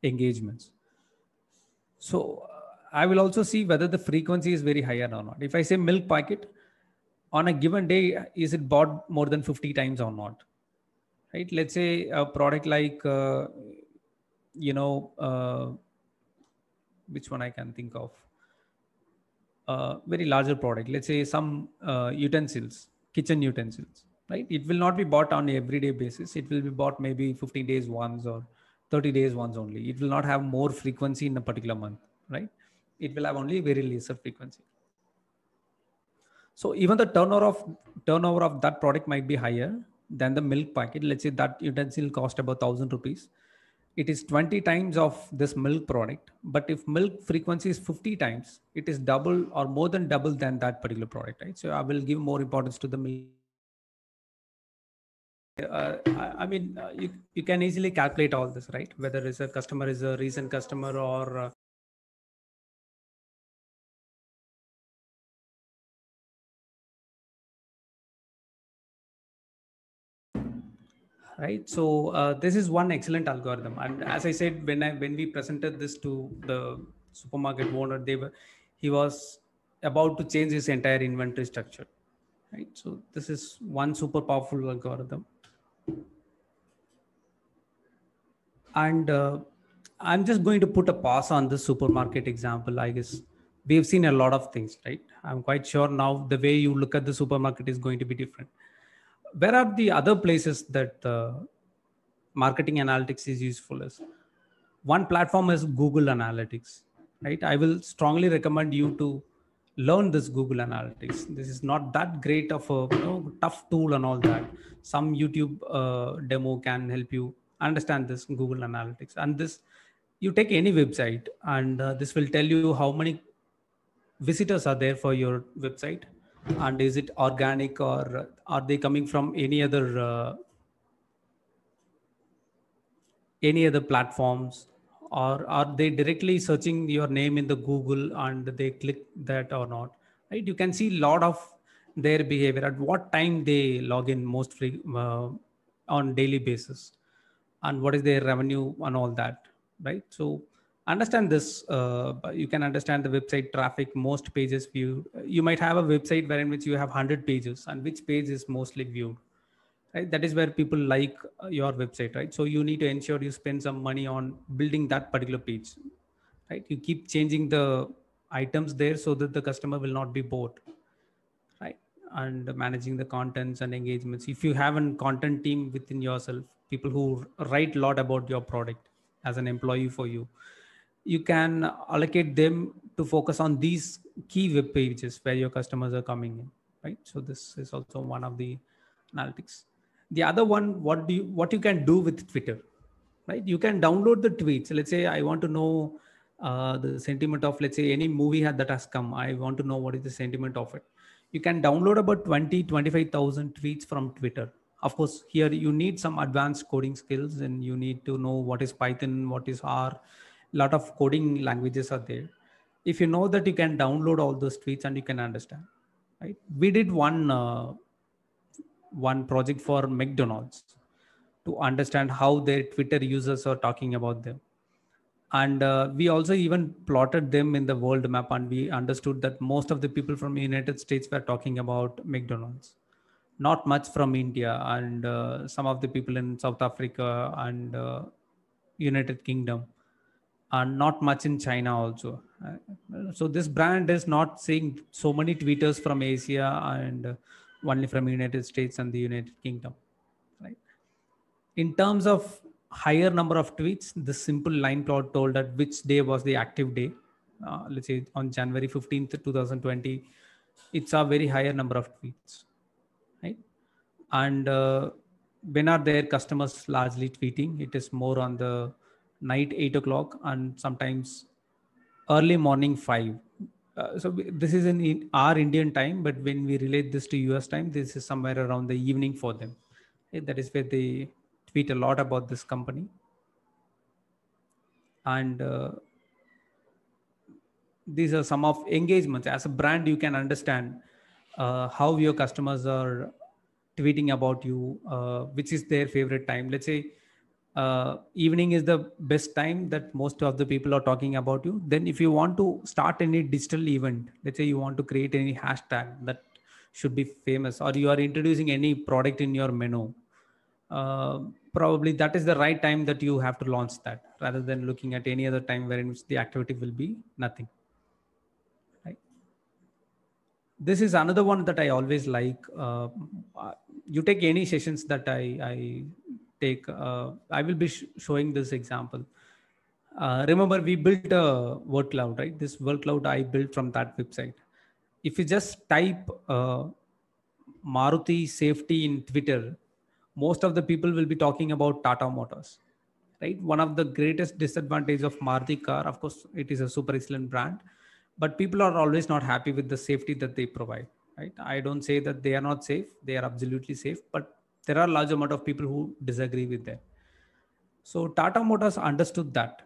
engagements. So I will also see whether the frequency is very high or not. If I say milk packet, on a given day, is it bought more than 50 times or not? Right? Let's say a product like, which one I can think of? Very larger product. Let's say some utensils, kitchen utensils, right? It will not be bought on a everyday basis. It will be bought maybe 15 days once or 30 days once only. It will not have more frequency in a particular month, right? It will have only very lesser frequency. So even the turnover of that product might be higher than the milk packet. Let's say that utensil cost about 1,000 rupees. It is 20 times of this milk product. But if milk frequency is 50 times, it is double or more than double than that particular product, right? So I will give more importance to the milk. You can easily calculate all this, right? Whether it's a customer is a recent customer or right. So this is one excellent algorithm. And as I said, when we presented this to the supermarket owner, he was about to change his entire inventory structure, right? So this is one super powerful algorithm. And I'm just going to put a pause on this supermarket example. I guess we've seen a lot of things, right? I'm quite sure now the way you look at the supermarket is going to be different. Where are the other places that marketing analytics is useful as? One platform is Google Analytics, right? I will strongly recommend you to learn this Google Analytics. This is not that great of a tough tool and all that. Some YouTube demo can help you understand this Google Analytics. And this, you take any website and this will tell you how many visitors are there for your website, and is it organic or are they coming from any other platforms, or are they directly searching your name in the Google and they click that or not, right? You can see a lot of their behavior, at what time they log in most on daily basis, and what is their revenue and all that, right? So understand this. You can understand the website traffic, most pages viewed. You might have a website where in which you have 100 pages and which page is mostly viewed, right? That is where people like your website, right? So you need to ensure you spend some money on building that particular page, right? You keep changing the items there so that the customer will not be bored, right? And managing the contents and engagements. If you have a content team within yourself, people who write a lot about your product as an employee for you, you can allocate them to focus on these key web pages where your customers are coming in, right? So this is also one of the analytics. The other one, what you can do with Twitter, right? You can download the tweets. Let's say I want to know the sentiment of, let's say, any movie that has come. I want to know what is the sentiment of it. You can download about 25,000 tweets from Twitter. Of course, here you need some advanced coding skills and you need to know what is Python, what is R. A lot of coding languages are there. If you know that, you can download all those tweets and you can understand, right? We did one project for McDonald's to understand how their Twitter users are talking about them. And we also even plotted them in the world map, and we understood that most of the people from the United States were talking about McDonald's, not much from India, and some of the people in South Africa and United Kingdom, and not much in China also. So this brand is not seeing so many tweeters from Asia and only from United States and the United Kingdom, right? In terms of higher number of tweets, the simple line plot told that which day was the active day. Let's say on January 15th, 2020, it's a very higher number of tweets, And when are their customers largely tweeting? It is more on the night 8 o'clock and sometimes early morning 5. This is in our Indian time, but when we relate this to US time, this is somewhere around the evening for them. That is where they tweet a lot about this company. And these are some of engagements. As a brand, you can understand how your customers are tweeting about you, which is their favorite time. Let's say evening is the best time that most of the people are talking about you. Then if you want to start any digital event, let's say you want to create any hashtag that should be famous, or you are introducing any product in your menu, probably that is the right time that you have to launch that, rather than looking at any other time where in which the activity will be nothing. Right? This is another one that I always like. You take any sessions that I take, I will be showing this example. Remember, we built a word cloud, right? This word cloud I built from that website. If you just type Maruti safety in Twitter, most of the people will be talking about Tata Motors, right? One of the greatest disadvantage of Maruti car, of course, it is a super excellent brand, but people are always not happy with the safety that they provide, right? I don't say that they are not safe. They are absolutely safe, but there are a large amount of people who disagree with that. So Tata Motors understood that.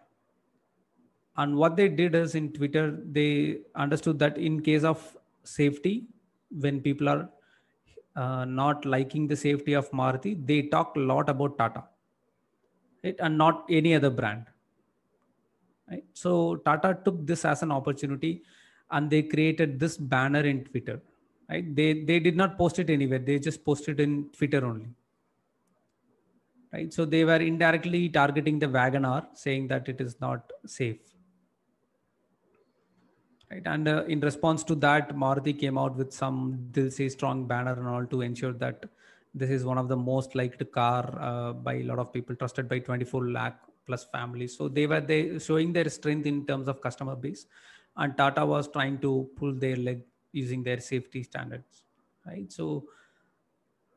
And what they did is in Twitter, they understood that in case of safety, when people are not liking the safety of Maruti, they talk a lot about Tata, right? And not any other brand. Right? So Tata took this as an opportunity and they created this banner in Twitter. Right? They did not post it anywhere. They just posted in Twitter only. Right? So they were indirectly targeting the WagonR, saying that it is not safe. Right? And in response to that, Maruti came out with some Dil Se Strong banner and all to ensure that this is one of the most liked car by a lot of people, trusted by 24 lakh plus families. So they were showing their strength in terms of customer base, and Tata was trying to pull their leg using their safety standards. Right? So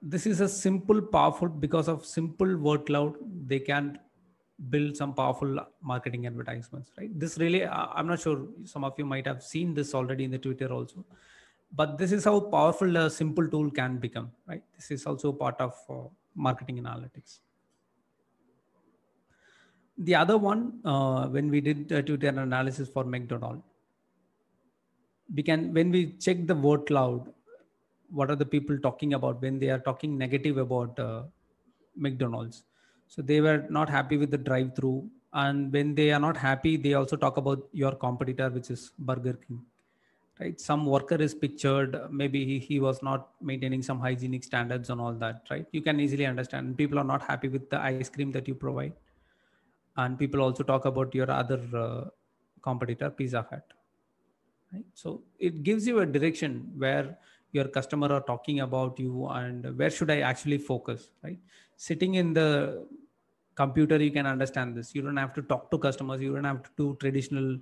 this is a simple, powerful, because of simple word cloud, they can build some powerful marketing advertisements, right? This really, I'm not sure, some of you might have seen this already in the Twitter also, but this is how powerful a simple tool can become, right? This is also part of marketing analytics. The other one, when we did Twitter analysis for McDonald's, when we check the word cloud, what are the people talking about when they are talking negative about McDonald's? So they were not happy with the drive-through, and when they are not happy, they also talk about your competitor, which is Burger King. Right? Some worker is pictured, maybe he was not maintaining some hygienic standards and all that, right? You can easily understand. People are not happy with the ice cream that you provide, and people also talk about your other competitor, Pizza Hut. Right? So it gives you a direction where your customer are talking about you and where should I actually focus, right? Sitting in the computer, you can understand this. You don't have to talk to customers. You don't have to do traditional,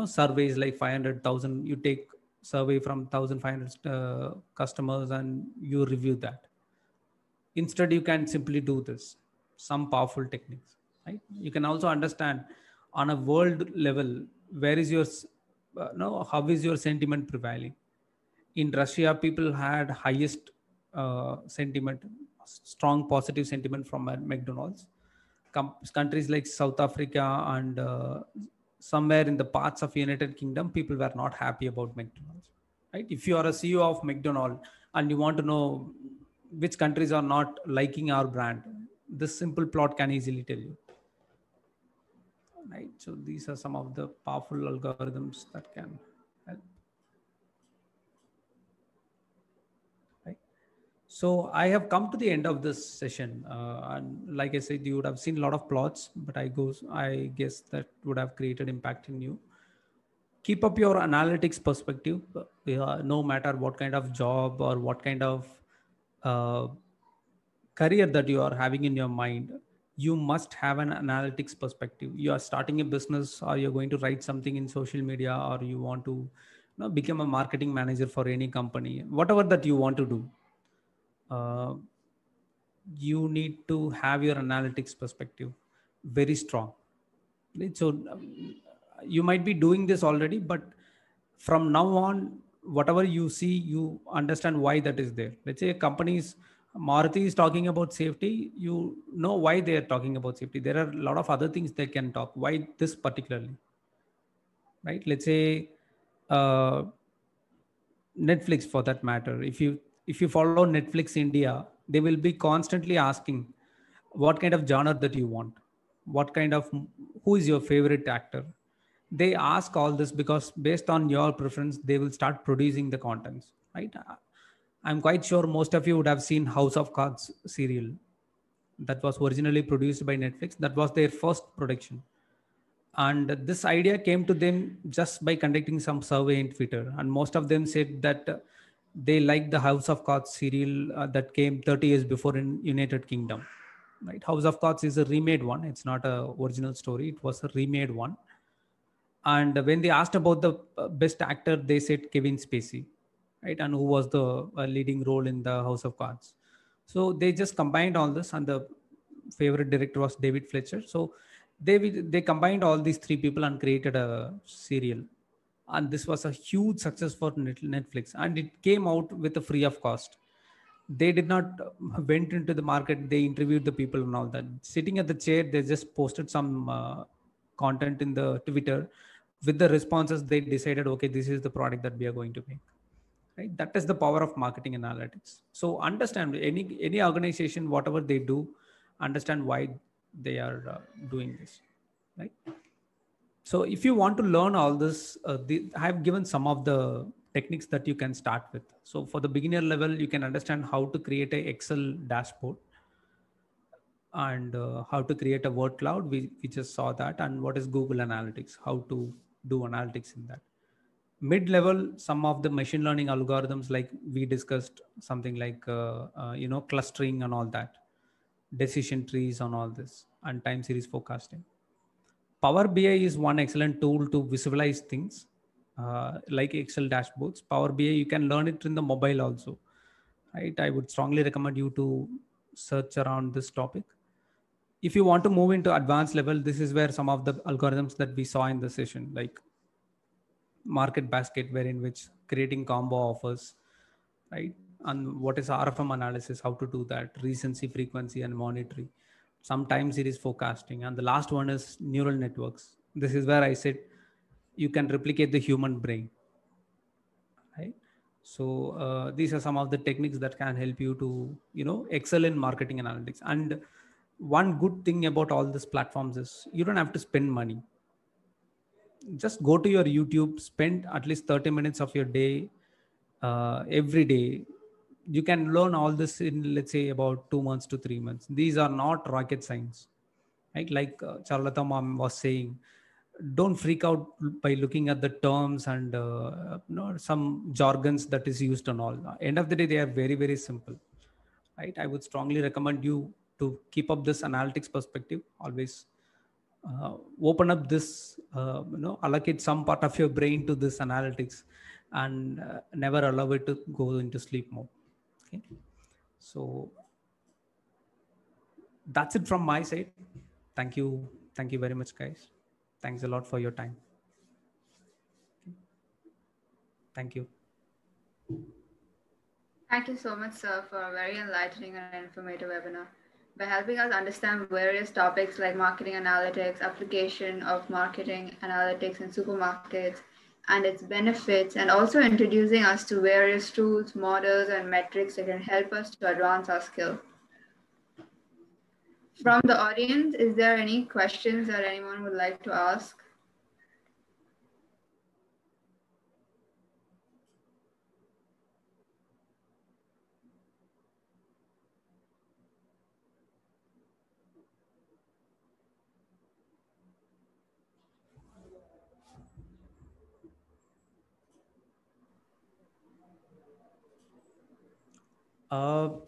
surveys like 500,000. You take survey from 1,500 customers and you review that. Instead, you can simply do this, some powerful techniques, right? You can also understand on a world level, where is your how is your sentiment prevailing? In Russia, people had highest sentiment, strong positive sentiment from McDonald's. Countries like South Africa and somewhere in the parts of United Kingdom, people were not happy about McDonald's. Right? If you are a CEO of McDonald's and you want to know which countries are not liking our brand, this simple plot can easily tell you. Right? So these are some of the powerful algorithms that can help. Right? So I have come to the end of this session. And like I said, you would have seen a lot of plots, but I guess that would have created impact in you. Keep up your analytics perspective, no matter what kind of job or what kind of career that you are having in your mind. You must have an analytics perspective. You are starting a business, or you're going to write something in social media, or you want to become a marketing manager for any company, whatever that you want to do. you need to have your analytics perspective very strong. Right? So you might be doing this already, but from now on, whatever you see, you understand why that is there. Let's say a company's Maruti is talking about safety, you know why they are talking about safety. There are a lot of other things they can talk. Why this particularly? Right? Let's say uh, Netflix, for that matter. If you follow Netflix India, they will be constantly asking what kind of genre that you want, what kind of, who is your favorite actor. They ask all this because based on your preference, they will start producing the contents. Right? I'm quite sure most of you would have seen House of Cards serial that was originally produced by Netflix. That was their first production, and this idea came to them just by conducting some survey in Twitter, and most of them said that they like the House of Cards serial that came 30 years before in United Kingdom. Right? House of Cards is a remade one. It's not a original story. It was a remade one. And when they asked about the best actor, they said Kevin Spacey, right? And who was the leading role in the House of Cards. So they just combined all this, and the favorite director was David Fletcher. So they combined all these three people and created a serial, and this was a huge success for Netflix, and it came out with a free of cost. They did not went into the market. They interviewed the people and all that. Sitting at the chair, they just posted some content in the Twitter. With the responses, they decided, okay, this is the product that we are going to make. Right? That is the power of marketing analytics. So understand any organization, whatever they do, understand why they are doing this. Right? So if you want to learn all this, I have given some of the techniques that you can start with. So for the beginner level, you can understand how to create a Excel dashboard, and how to create a word cloud. We just saw that. And what is Google Analytics, how to do analytics in that. Mid-level, some of the machine learning algorithms, like we discussed, something like clustering and all that, decision trees on all this, and time series forecasting. Power BI is one excellent tool to visualize things, like Excel dashboards. Power BI, you can learn it in the mobile also, right? I would strongly recommend you to search around this topic. If you want to move into advanced level, this is where some of the algorithms that we saw in the session, like market basket, wherein which creating combo offers, right? And what is RFM analysis, how to do that, recency, frequency, and monitoring, some time series forecasting. And the last one is neural networks. This is where I said you can replicate the human brain, right? So these are some of the techniques that can help you to, excel in marketing analytics. And one good thing about all these platforms is you don't have to spend money. Just go to your YouTube, spend at least 30 minutes of your day, every day. You can learn all this in, let's say, about 2 months to 3 months. These are not rocket science, right? Like Charlata mom was saying, don't freak out by looking at the terms and some jargons that is used and all. End of the day, they are very, very simple, right? I would strongly recommend you to keep up this analytics perspective always. Open up this, allocate some part of your brain to this analytics, and never allow it to go into sleep mode. Okay. So that's it from my side. Thank you. Thank you very much, guys. Thanks a lot for your time. Thank you. Thank you so much, sir, for a very enlightening and informative webinar. By helping us understand various topics like marketing analytics, application of marketing analytics in supermarkets, and its benefits, and also introducing us to various tools, models, and metrics that can help us to advance our skill. From the audience, is there any questions that anyone would like to ask?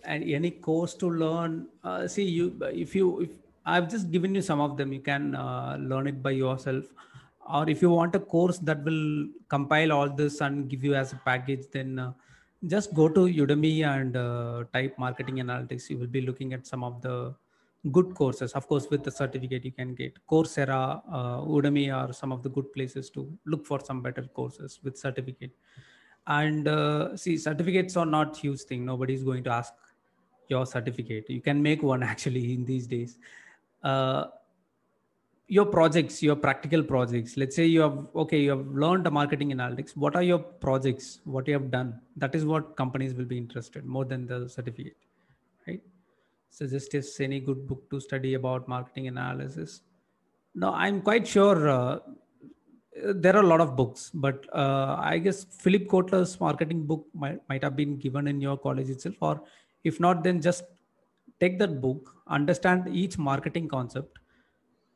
And any course to learn, see, if I've just given you some of them, you can learn it by yourself. Or if you want a course that will compile all this and give you as a package, then Just go to Udemy and type marketing analytics. You will be looking at some of the good courses. Of course, with the certificate you can get Coursera, Udemy are some of the good places to look for some better courses with certificate. And see, certificates are not huge thing. Nobody is going to ask your certificate. You can make one actually in these days. Your projects, your practical projects, let's say you have, okay, you have learned the marketing analytics. What are your projects, what you have done? That is what companies will be interested more than the certificate, right? Suggest us any good book to study about marketing analysis. No, I'm quite sure there are a lot of books, but I guess Philip Kotler's marketing book might have been given in your college itself, or if not, then just take that book, understand each marketing concept.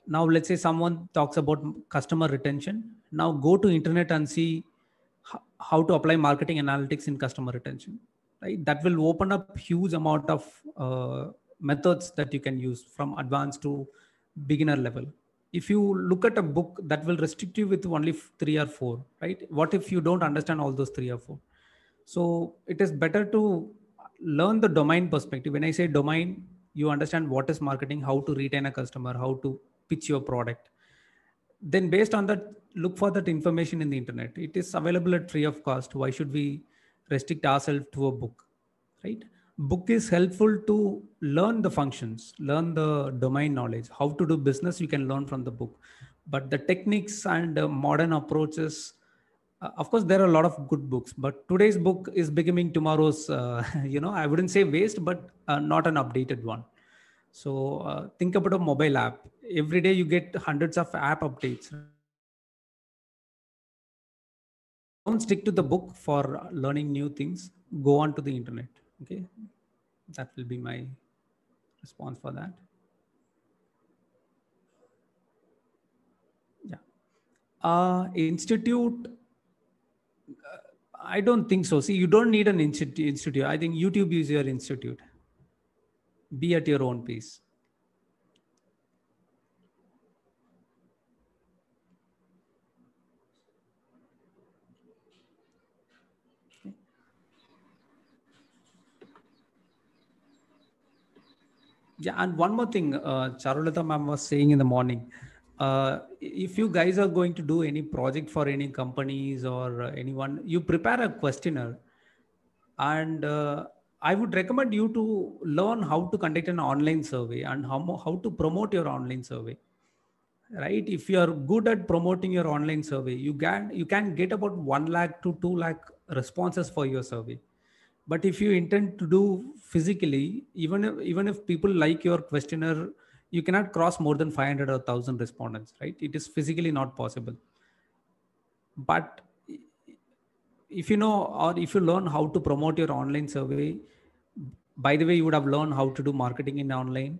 Now let's say someone talks about customer retention. Now go to internet and see how to apply marketing analytics in customer retention, right? That will open up huge amount of methods that you can use from advanced to beginner level. If you look at a book, that will restrict you with only 3 or 4, right? What if you don't understand all those 3 or 4? So it is better to learn the domain perspective. When I say domain, you understand what is marketing, how to retain a customer, how to pitch your product. Then based on that, look for that information in the internet. It is available at free of cost. Why should we restrict ourselves to a book, right? Book is helpful to learn the functions, learn the domain knowledge, how to do business. You can learn from the book, but the techniques and modern approaches, of course there are a lot of good books, but today's book is becoming tomorrow's I wouldn't say waste, but not an updated one. So think about a mobile app. Every day you get hundreds of app updates. Don't stick to the book for learning new things. Go on to the internet. Okay, that will be my response for that. Yeah. Institute. I don't think so. See, you don't need an institute. I think YouTube is your institute. Be at your own pace. Yeah, and one more thing, Charulata ma'am was saying in the morning, if you guys are going to do any project for any companies or anyone, you prepare a questionnaire, and I would recommend you to learn how to conduct an online survey and how to promote your online survey, right? If you are good at promoting your online survey, you can get about 1 lakh to 2 lakh responses for your survey. But if you intend to do physically, even if people like your questionnaire, you cannot cross more than 500 or 1,000 respondents, right? It is physically not possible. But if you know, or if you learn how to promote your online survey, by the way, you would have learned how to do marketing in online,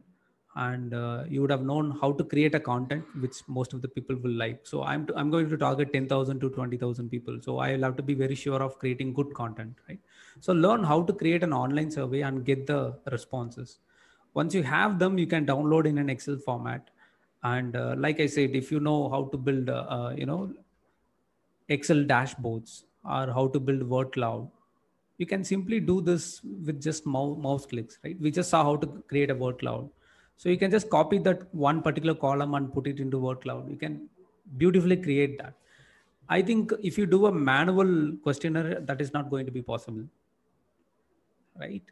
and you would have known how to create a content which most of the people will like. So I'm going to target 10,000 to 20,000 people. So I will have to be very sure of creating good content, right? So learn how to create an online survey and get the responses. Once you have them, you can download in an Excel format. And like I said, if you know how to build, Excel dashboards or how to build word cloud, you can simply do this with just mouse clicks, right? We just saw how to create a word cloud. So you can just copy that one particular column and put it into word cloud. You can beautifully create that. I think if you do a manual questionnaire, that is not going to be possible, right?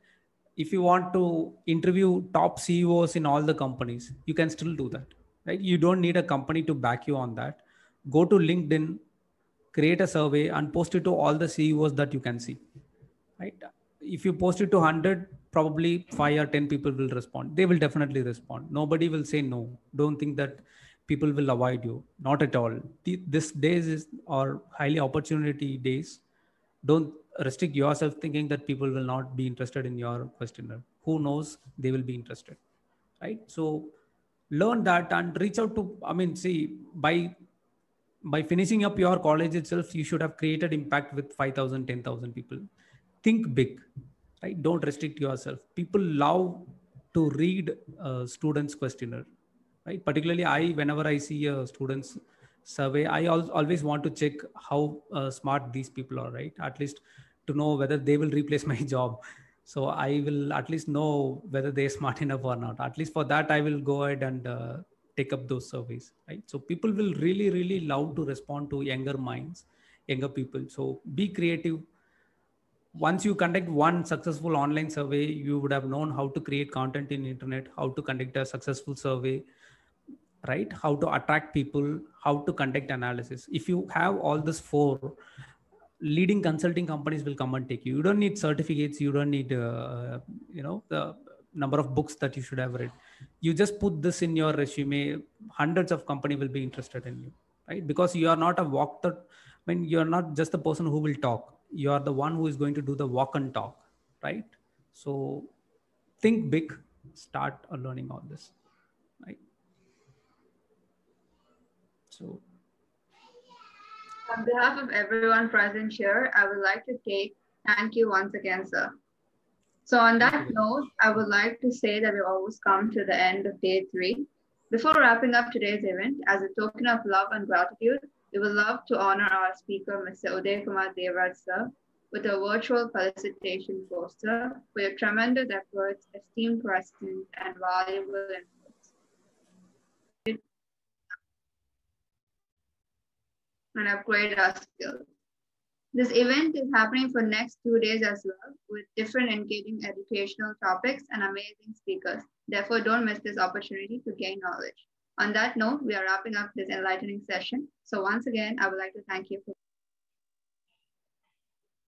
If you want to interview top CEOs in all the companies, you can still do that, right? You don't need a company to back you on that. Go to LinkedIn, create a survey and post it to all the CEOs that you can see, right? If you post it to 100, probably 5 or 10 people will respond. They will definitely respond. Nobody will say no. Don't think that people will avoid you. Not at all. This days is or highly opportunity days. Don't restrict yourself thinking that people will not be interested in your questionnaire. Who knows, they will be interested, right? So learn that and reach out to, I mean, see, by finishing up your college itself, you should have created impact with 5,000, 10,000 people. Think big, right? Don't restrict yourself. People love to read students' questionnaire, right? Particularly whenever I see a student's survey, I always want to check how smart these people are, right? At least to know whether they will replace my job. So I will at least know whether they're smart enough or not. At least for that, I will go ahead and take up those surveys, right? So people will really, really love to respond to younger minds, younger people. So be creative. Once you conduct one successful online survey, you would have known how to create content in internet, how to conduct a successful survey, right? How to attract people, how to conduct analysis. If you have all this four, leading consulting companies will come and take you. You don't need certificates. You don't need, the number of books that you should have read. You just put this in your resume. Hundreds of companies will be interested in you, right? Because you are not a walk the, I mean, you're not just the person who will talk. You are the one who is going to do the walk and talk, right? So think big, start learning all this, right? So on behalf of everyone present here, I would like to thank you once again, sir. So on that note, I would like to say that we almost come to the end of day 3. Before wrapping up today's event, as a token of love and gratitude, we would love to honor our speaker, Mr. Uday Kumar Devraj, sir, with a virtual felicitation poster for your tremendous efforts, esteemed presence, and valuable inputs. And upgrade our skills. This event is happening for next 2 days as well, with different engaging educational topics and amazing speakers. Therefore, don't miss this opportunity to gain knowledge. On that note, we are wrapping up this enlightening session. So once again, I would like to thank you for